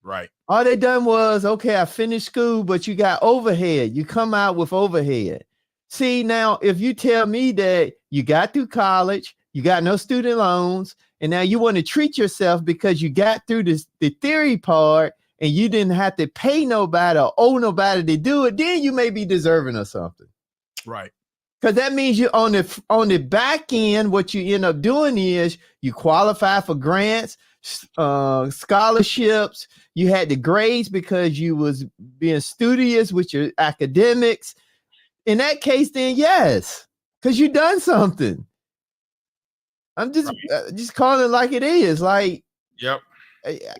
Right. All they done was, okay, I finished school, but you got overhead. You come out with overhead. See, now, if you tell me that you got through college, you got no student loans, and now you want to treat yourself because you got through the theory part and you didn't have to pay nobody or owe nobody to do it, then you may be deserving of something. Right. Because that means you on the back end, what you end up doing is you qualify for grants, scholarships. You had the grades because you was being studious with your academics. In that case, then yes, because you done something. I'm just calling it like it is. Like, yep.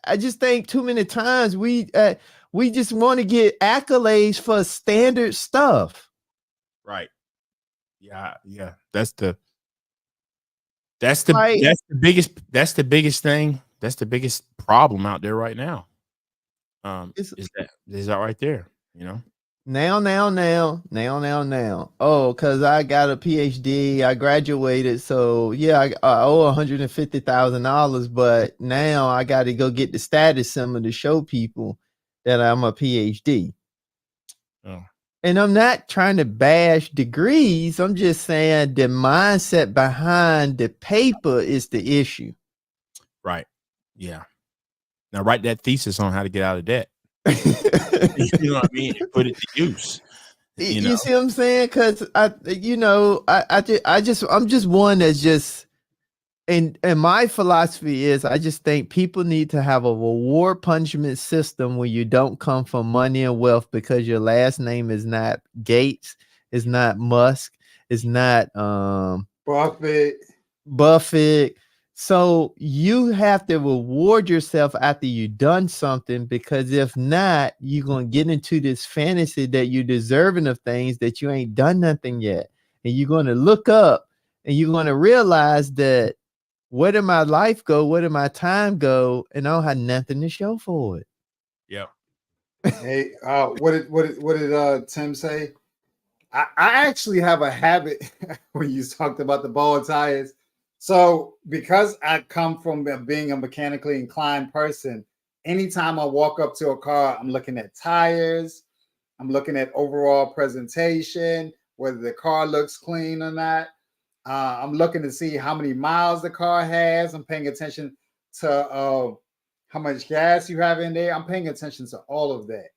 I just think too many times we just want to get accolades for standard stuff. Right. Yeah. That's the biggest thing. That's the biggest problem out there right now. Is that right there, you know? Now. Oh, because I got a PhD, I graduated, so yeah, I owe $150,000, but now I got to go get the status symbol to show people that I'm a PhD. Oh. And I'm not trying to bash degrees. I'm just saying the mindset behind the paper is the issue. Right. Yeah. Now write that thesis on how to get out of debt. You know what I mean? And put it to use. You see what I'm saying? Because I'm just one that's just, and my philosophy is I just think people need to have a reward punishment system where you don't come from money and wealth because your last name is not Gates, is not Musk, is not Buffett. So you have to reward yourself after you've done something, because if not, you're going to get into this fantasy that you're deserving of things that you ain't done nothing yet. And you're going to look up and you're going to realize that where did my life go? Where did my time go? And I don't have nothing to show for it. Yeah. Hey, what did Tim say? I actually have a habit when you talked about the ball tires. So because I come from being a mechanically inclined person, anytime I walk up to a car, I'm looking at tires, I'm looking at overall presentation, whether the car looks clean or not. I'm looking to see how many miles the car has. I'm paying attention to how much gas you have in there. I'm paying attention to all of that.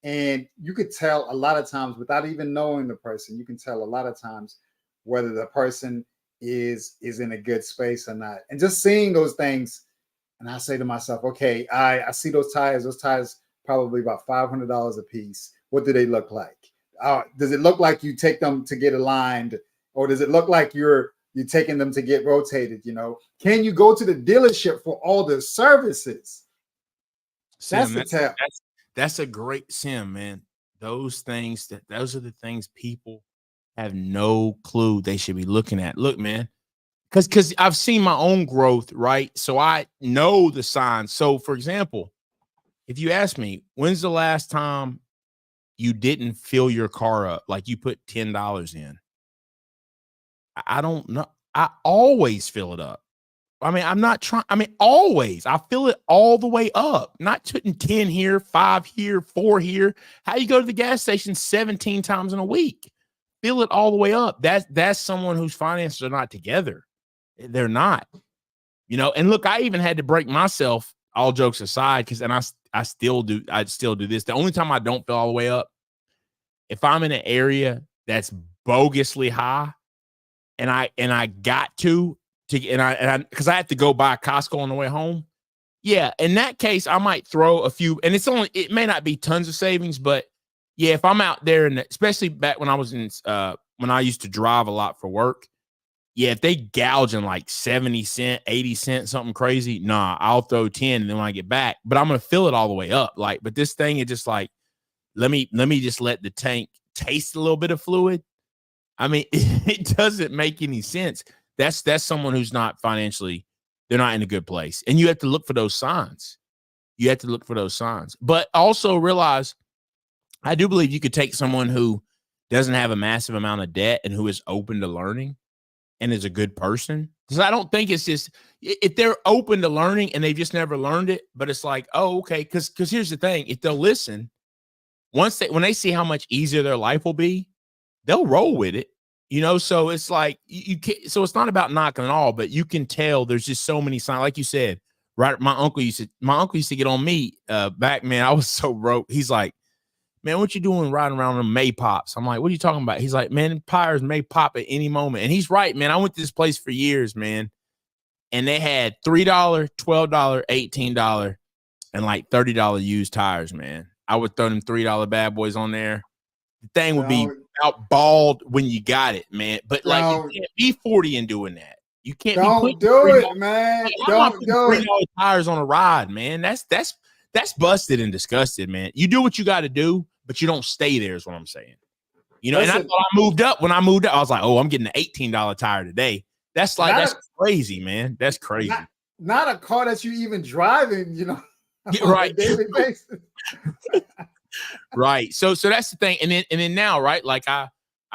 And you could tell a lot of times without even knowing the person, you can tell a lot of times whether the person is in a good space or not. And just seeing those things, and I say to myself, okay, I see those tires probably about $500 a piece. What do they look like? Does it look like you take them to get aligned, or does it look like you're taking them to get rotated? Can you go to the dealership for all the services? Sim, that's a great sim, man. Those are the things people have no clue they should be looking at. Look, man, because I've seen my own growth, right? So I know the signs. So, for example, if you ask me, when's the last time you didn't fill your car up, like you put $10 in? I don't know. I always fill it up. I mean, I'm not trying. I mean, always. I fill it all the way up, not putting 10 here, 5 here, 4 here. How you go to the gas station 17 times in a week? Fill it all the way up. That's someone whose finances are not together. They're not. And look, I even had to break myself, all jokes aside, because I still do this. The only time I don't fill all the way up, if I'm in an area that's bogusly high and I got to because I have to go by Costco on the way home. Yeah, in that case, I might throw a few, and it may not be tons of savings, but yeah, if I'm out there, and especially back when I was when I used to drive a lot for work, yeah, if they gouging like 70 cents, 80 cents, something crazy, nah, I'll throw 10, and then when I get back, but I'm gonna fill it all the way up. But this thing is just like, let me just let the tank taste a little bit of fluid. I mean, it doesn't make any sense. That's someone who's not financially, they're not in a good place. And you have to look for those signs. But also realize, I do believe you could take someone who doesn't have a massive amount of debt and who is open to learning and is a good person. Because I don't think it's just, if they're open to learning and they've just never learned it, but it's like, oh, okay. Because here's the thing, if they'll listen, when they see how much easier their life will be, they'll roll with it. So it's like you can't, so it's not about knocking it all, but you can tell there's just so many signs. Like you said, right? My uncle used to get on me back, man. I was so broke. He's like, man, what you doing riding around them May pops? I'm like, what are you talking about? He's like, man, tires may pop at any moment. And he's right, man. I went to this place for years, man. And they had $3, $12, $18, and like $30 used tires, man. I would throw them $3 bad boys on there. The thing would be out bald when you got it, man. But like, you can't be 40 and doing that. You can't don't do it, man. Don't do it. $3 tires on a ride, man. That's busted and disgusted, man. You do what you got to do, but you don't stay there, is what I'm saying. And I thought I moved up. When I moved up, I was like, oh, I'm getting an $18 tire today. That's crazy, man. That's crazy. Not a car that you even driving, right. On a daily basis. Right. So that's the thing. And then now, right? Like I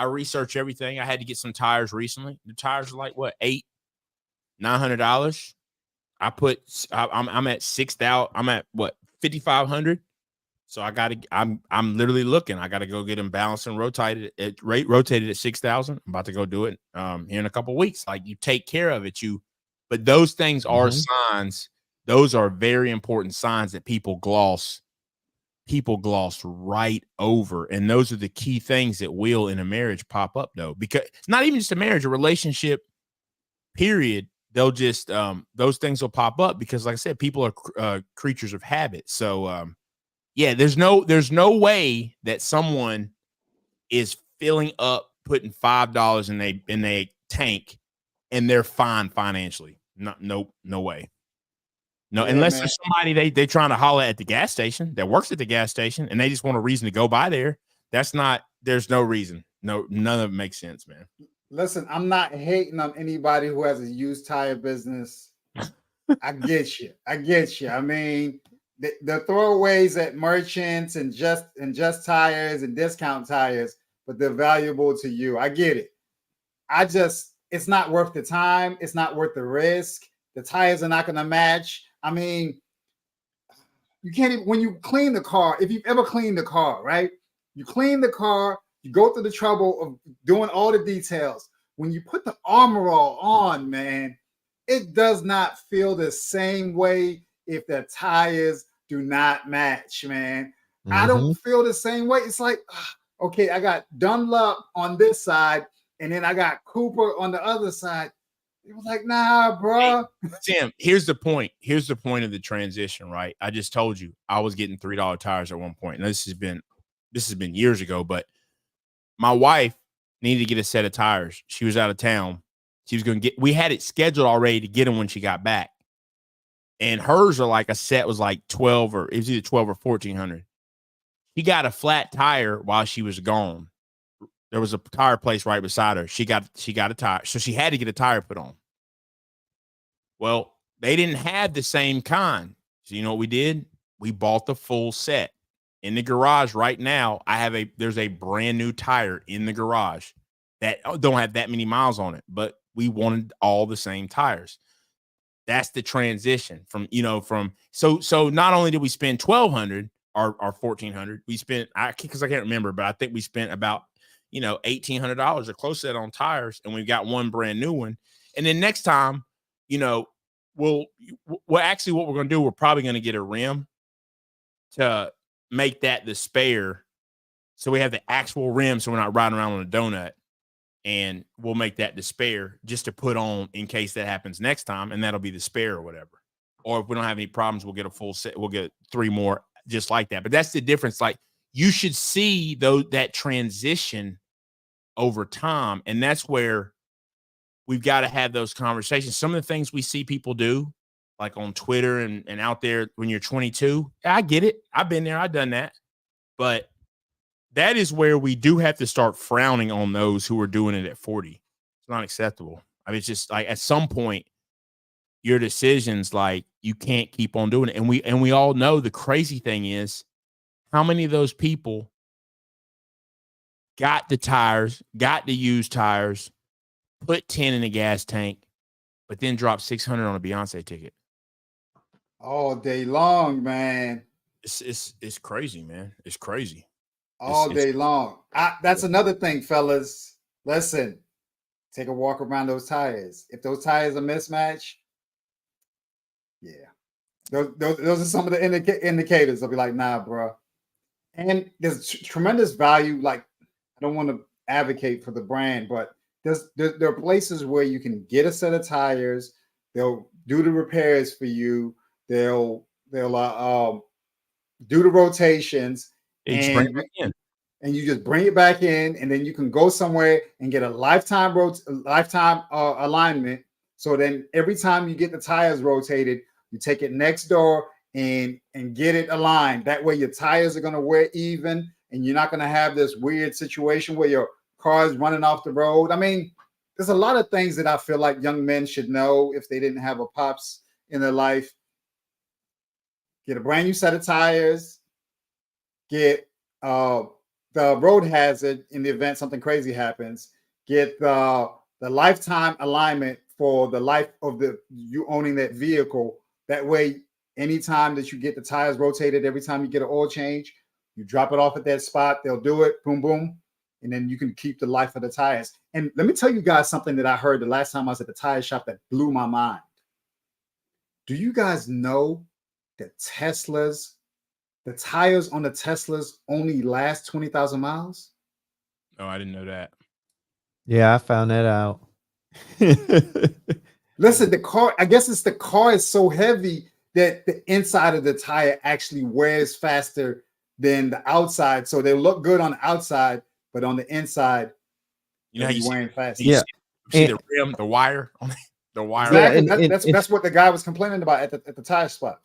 research everything. I had to get some tires recently. The tires are like what, $900. I'm at 6,000. I'm at what, 5,500. So I'm literally looking. I gotta go get them balanced and rotated at 6,000. I'm about to go do it here in a couple of weeks. Like, you take care of it. But those things are signs. Those are very important signs that people gloss right over. And those are the key things that will in a marriage pop up, though, because it's not even just a marriage, a relationship, period. They'll just those things will pop up because, like I said, people are creatures of habit. So yeah, there's no way that someone is filling up, putting $5 in a tank, and they're fine financially. No way. No, Yeah, unless man. there's somebody they trying to holler at the gas station that works at the gas station, and they just want a reason to go by there. There's no reason. No, none of it makes sense, man. Listen, I'm not hating on anybody who has a used tire business. I get you. I mean, the throwaways at merchants and just tires and discount tires, but they're valuable to you. I get it. It's not worth the time. It's not worth the risk. The tires are not going to match. I mean, you can't even, when you clean the car, if you've ever cleaned the car, right? You clean the car, you go through the trouble of doing all the details. When you put the armor all on, man, it does not feel the same way if the tires do not match, man. I don't feel the same way. It's like, okay, I got Dunlop on this side, and then I got Cooper on the other side. It was like, nah, bro. Hey, Tim, here's the point. Here's the point of the transition, right? I just told you I was getting $3 tires at one point. Now, this has been years ago, but my wife needed to get a set of tires. She was out of town. She was going to we had it scheduled already to get them when she got back. And hers are like, a set was like 12 or it was either 12 or 1400. She got a flat tire while she was gone. There was a tire place right beside her. She got a tire. So she had to get a tire put on. Well, they didn't have the same kind. So you know what we did? We bought the full set. In the garage right now, there's a brand new tire in the garage that don't have that many miles on it, but we wanted all the same tires. That's the transition so not only did we spend $1,200 or $1,400, we spent, because I can't remember, but I think we spent about $1,800 or close to that on tires, and we've got one brand new one. And then next time, we'll actually, what we're going to do, we're probably going to get a rim to make that the spare, so we have the actual rim, so we're not riding around on a donut. And we'll make that the spare just to put on in case that happens next time, and that'll be the spare or whatever. Or if we don't have any problems, we'll get a full set. We'll get 3 more just like that. But that's the difference. Like, you should see that transition over time, and that's where we've got to have those conversations. Some of the things we see people do, like on Twitter and out there when you're 22, I get it. I've been there. I've done that. But that is where we do have to start frowning on those who are doing it at 40. It's not acceptable. I mean, it's just like, at some point, your decisions, like, you can't keep on doing it. And we all know the crazy thing is, how many of those people got the used tires, put 10 in a gas tank, but then dropped 600 on a Beyonce ticket all day long, man. It's crazy, man. It's crazy. All day long. That's another thing, fellas. Listen, take a walk around those tires. If those tires are mismatched, yeah, those are some of the indicators. I'll be like, nah, bro. And there's tremendous value. Like, I don't want to advocate for the brand, but there are places where you can get a set of tires. They'll do the repairs for you. They'll do the rotations. And you just bring it back in, and then you can go somewhere and get a lifetime alignment. So then every time you get the tires rotated, you take it next door and get it aligned. That way your tires are going to wear even, and you're not going to have this weird situation where your car is running off the road. I mean, there's a lot of things that I feel like young men should know if they didn't have a pops in their life. Get a brand new set of tires. Get the road hazard in the event something crazy happens. Get the lifetime alignment for the life of you owning that vehicle. That way anytime that you get the tires rotated, every time you get an oil change, you drop it off at that spot, they'll do it, boom, boom, and then you can keep the life of the tires. And let me tell you guys something that I heard the last time I was at the tire shop that blew my mind. Do you guys know that the tires on the Teslas only last 20,000 miles? Oh, I didn't know that. Yeah, I found that out. Listen, the car, I guess it's the car is so heavy that the inside of the tire actually wears faster than the outside. So they look good on the outside, but on the inside, You know how you see, wearing faster. Yeah. see the rim, the wire on the wire. Exactly. Yeah, that's what the guy was complaining about at the tire spot.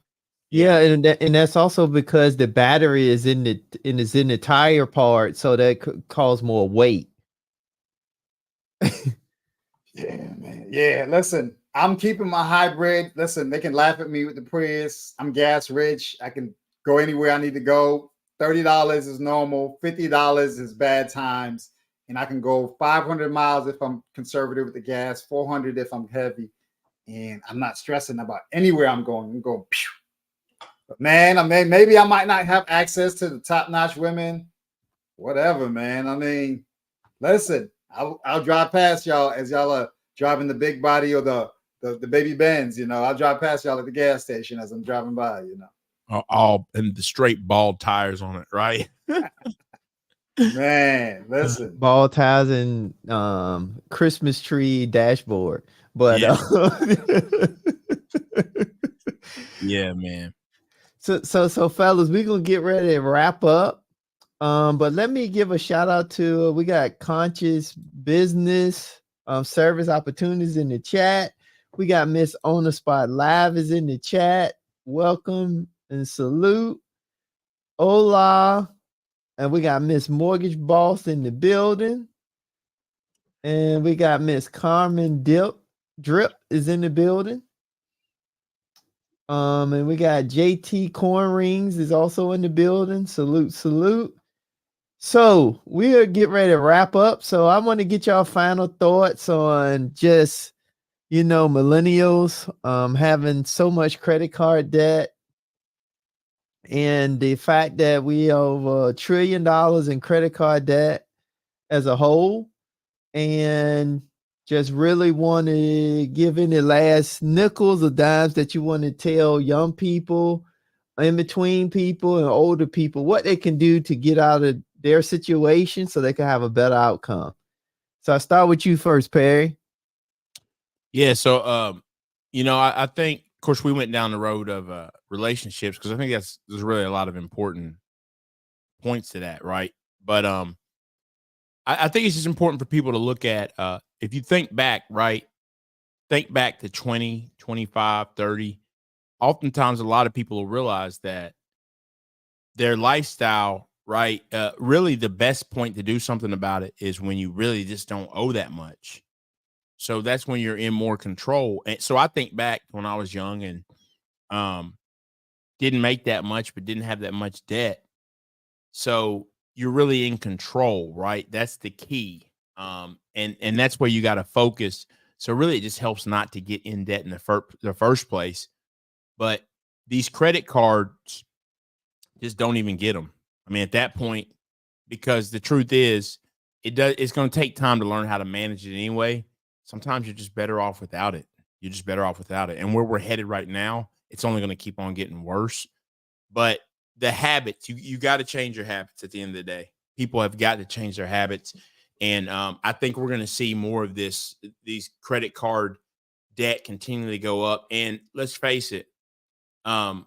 Yeah, and that's also because the battery is in the tire part, so that could cause more weight. Yeah, man. Yeah, listen, I'm keeping my hybrid. Listen, they can laugh at me with the Prius. I'm gas rich. I can go anywhere I need to go. $30 is normal. $50 is bad times. And I can go 500 miles if I'm conservative with the gas, 400 if I'm heavy. And I'm not stressing about anywhere I'm going. I'm going, pew. But man, I mean, maybe I might not have access to the top-notch women. Whatever, man. I mean, listen, I'll drive past y'all as y'all are driving the big body or the baby Benz. You know, I'll drive past y'all at the gas station as I'm driving by. You know, all and the straight bald tires on it, right? Man, listen, Ball ties and Christmas tree dashboard, but Yeah. Yeah, man. So fellas, we're gonna get ready to wrap up. But let me give a shout out to we got Conscious Business Service Opportunities in the chat. We got Miss On the Spot Live is in the chat. Welcome and salute. Hola. And we got Miss Mortgage Boss in the building. And we got Miss Carmen Drip is in the building. And we got JT Corn Rings is also in the building. Salute, salute. So we'll get ready to wrap up. So I want to get y'all final thoughts on just, millennials having so much credit card debt and the fact that we have $1 trillion in credit card debt as a whole, and just really want to give any last nickels or dimes that you want to tell young people, in between people and older people, what they can do to get out of their situation so they can have a better outcome. So I start with you first, Perry. Yeah. So, I think, of course, we went down the road of relationships because I think there's really a lot of important points to that, right? But I think it's just important for people to look at, if you think back, right? Think back to 20, 25, 30. Oftentimes, a lot of people will realize that their lifestyle, right? Really, the best point to do something about it is when you really just don't owe that much. So that's when you're in more control. And so I think back when I was young and didn't make that much, but didn't have that much debt. So you're really in control, right? That's the key. And that's where you got to focus. So really, it just helps not to get in debt in the first place. But these credit cards, just don't even get them. I mean, at that point, because the truth is, it's going to take time to learn how to manage it anyway. Sometimes you're just better off without it. You're just better off without it. And where we're headed right now, it's only going to keep on getting worse. But the habits, you got to change your habits at the end of the day. People have got to change their habits. And I think we're going to see more of these credit card debt continually go up. And let's face it, I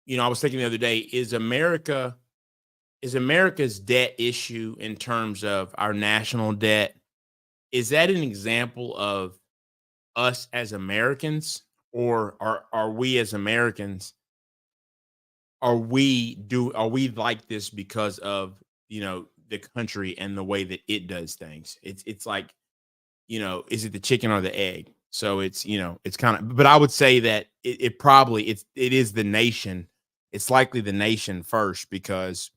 was thinking the other day, is America's debt issue in terms of our national debt, is that an example of us as Americans, or are we as Americans, are we like this because of, the country and the way that it does things? It's like, is it the chicken or the egg? So it's, it's kind of, but I would say that it is the nation. It's likely the nation first, because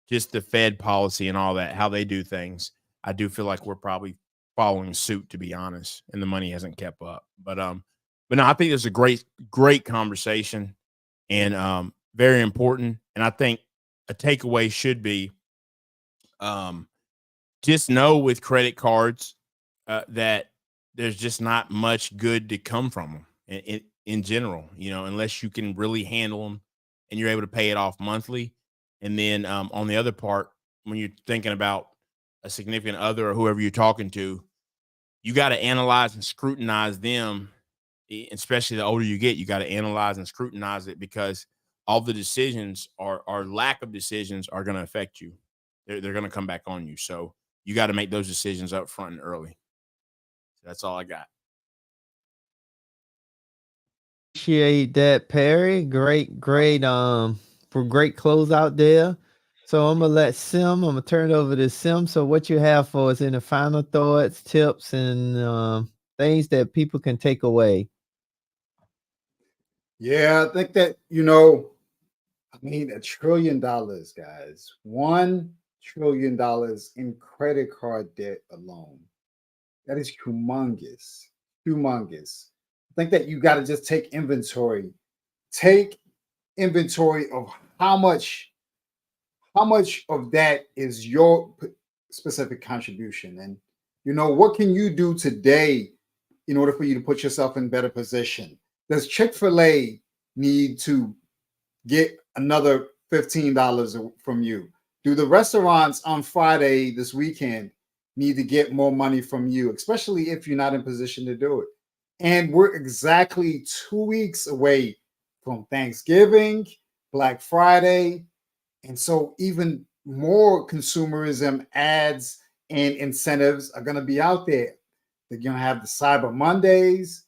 just the Fed policy and all that, how they do things, I do feel like we're probably following suit, to be honest, and the money hasn't kept up. But no, I think there's a great conversation. and very important. And I think a takeaway should be just know with credit cards that there's just not much good to come from them in general, unless you can really handle them and you're able to pay it off monthly. And then on the other part, when you're thinking about a significant other or whoever you're talking to, you got to analyze and scrutinize them, especially the older you get. You got to analyze and scrutinize it, because all the decisions or lack of decisions are going to affect you. They're going to come back on you. So you got to make those decisions up front and early. So that's all I got. Appreciate that, Perry. Great for great close out there. So I'm gonna turn it over to Sim. So what you have for us in the final thoughts, tips, and things that people can take away? Yeah, I think that, $1 trillion, guys, $1 trillion in credit card debt alone. That is humongous, humongous. I think that you got to just take inventory. Take inventory of how much of that is your specific contribution, and what can you do today in order for you to put yourself in better position? Does Chick-fil-A need to get another $15 from you? Do the restaurants on Friday this weekend need to get more money from you, especially if you're not in position to do it? And we're exactly 2 weeks away from Thanksgiving, Black Friday. And so even more consumerism ads and incentives are going to be out there. They're going to have the Cyber Mondays,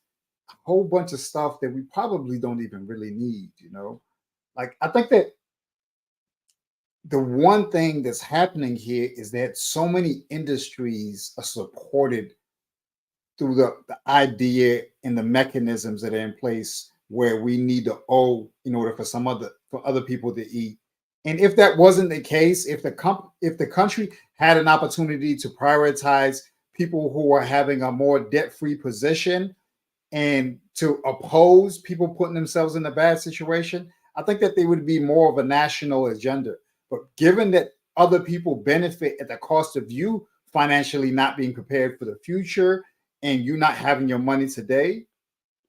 a whole bunch of stuff that we probably don't even really need, Like, I think that the one thing that's happening here is that so many industries are supported through the idea and the mechanisms that are in place where we need to owe in order for other people to eat. And if that wasn't the case, if the country had an opportunity to prioritize people who are having a more debt-free position and to oppose people putting themselves in a bad situation, I think that there would be more of a national agenda. But given that other people benefit at the cost of you financially not being prepared for the future and you not having your money today,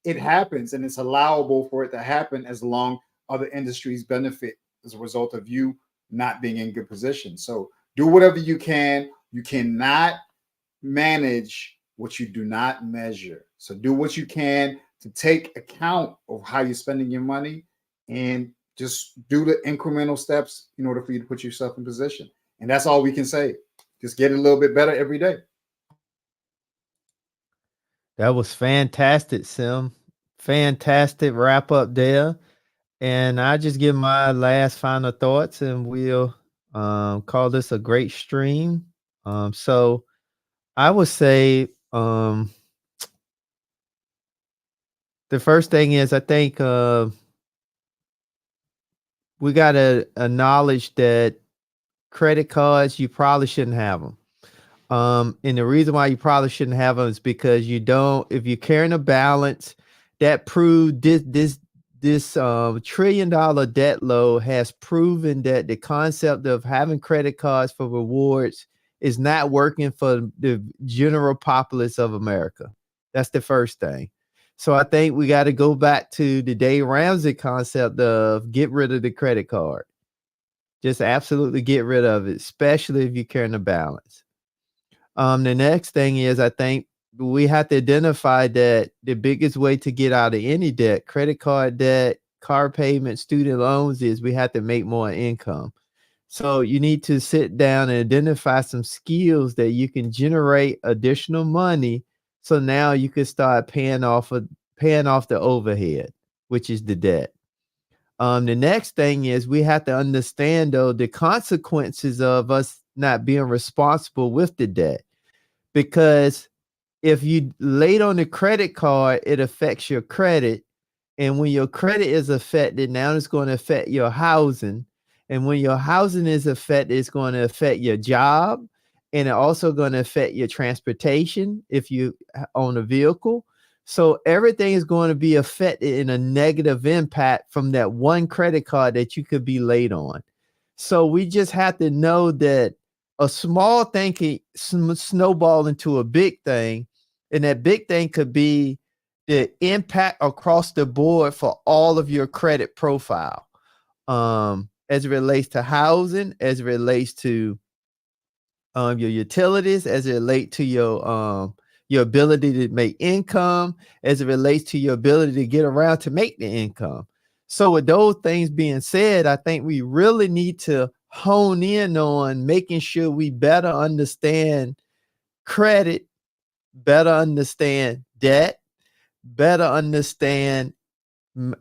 it happens, and it's allowable for it to happen as long other industries benefit as a result of you not being in good position. So do whatever you can. You cannot manage what you do not measure. So do what you can to take account of how you're spending your money and just do the incremental steps in order for you to put yourself in position. And that's all we can say. Just get a little bit better every day. That was fantastic, Sim. Fantastic wrap up there. And I just give my last final thoughts, and we'll call this a great stream. So I would say the first thing is, I think we got to acknowledge that credit cards, you probably shouldn't have them. And the reason why you probably shouldn't have them is because if you're carrying a balance, that proved this $1 trillion debt load has proven that the concept of having credit cards for rewards is not working for the general populace of America. That's the first thing. So I think we got to go back to the Dave Ramsey concept of get rid of the credit card. Just absolutely get rid of it, especially if you're carrying a balance. The next thing is, I think we have to identify that the biggest way to get out of any debt, credit card debt, car payment, student loans, is we have to make more income. So you need to sit down and identify some skills that you can generate additional money. So now you can start paying off the overhead, which is the debt. The next thing is we have to understand, though, the consequences of us not being responsible with the debt. Because if you late on the credit card, it affects your credit. And when your credit is affected, now it's going to affect your housing. And when your housing is affected, it's going to affect your job. And it also going to affect your transportation if you own a vehicle. So everything is going to be affected in a negative impact from that one credit card that you could be late on. So we just have to know that a small thing can snowball into a big thing. And that big thing could be the impact across the board for all of your credit profile. As it relates to housing, as it relates to your utilities, as it relates to your ability to make income, as it relates to your ability to get around to make the income. So with those things being said, I think we really need to hone in on making sure we better understand credit, better understand debt, better understand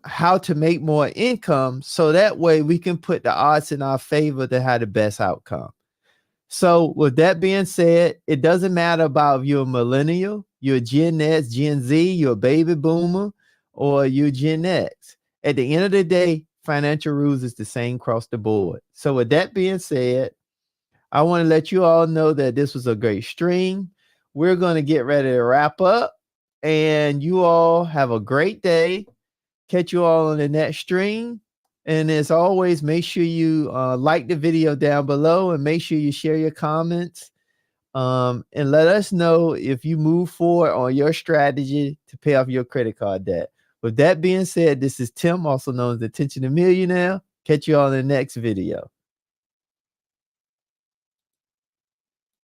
how to make more income, so that way we can put the odds in our favor to have the best outcome. So with that being said, it doesn't matter about if you're a millennial, you're Gen X, Gen Z, you're a baby boomer, or you're Gen X. At the end of the day, financial rules is the same across the board. So with that being said, I want to let you all know that this was a great stream. We're going to get ready to wrap up, and you all have a great day. Catch you all on the next stream. And as always, make sure you like the video down below, and make sure you share your comments, and let us know if you move forward on your strategy to pay off your credit card debt. With that being said, this is Tim, also known as the Intentional Millionaire. Catch you all in the next video.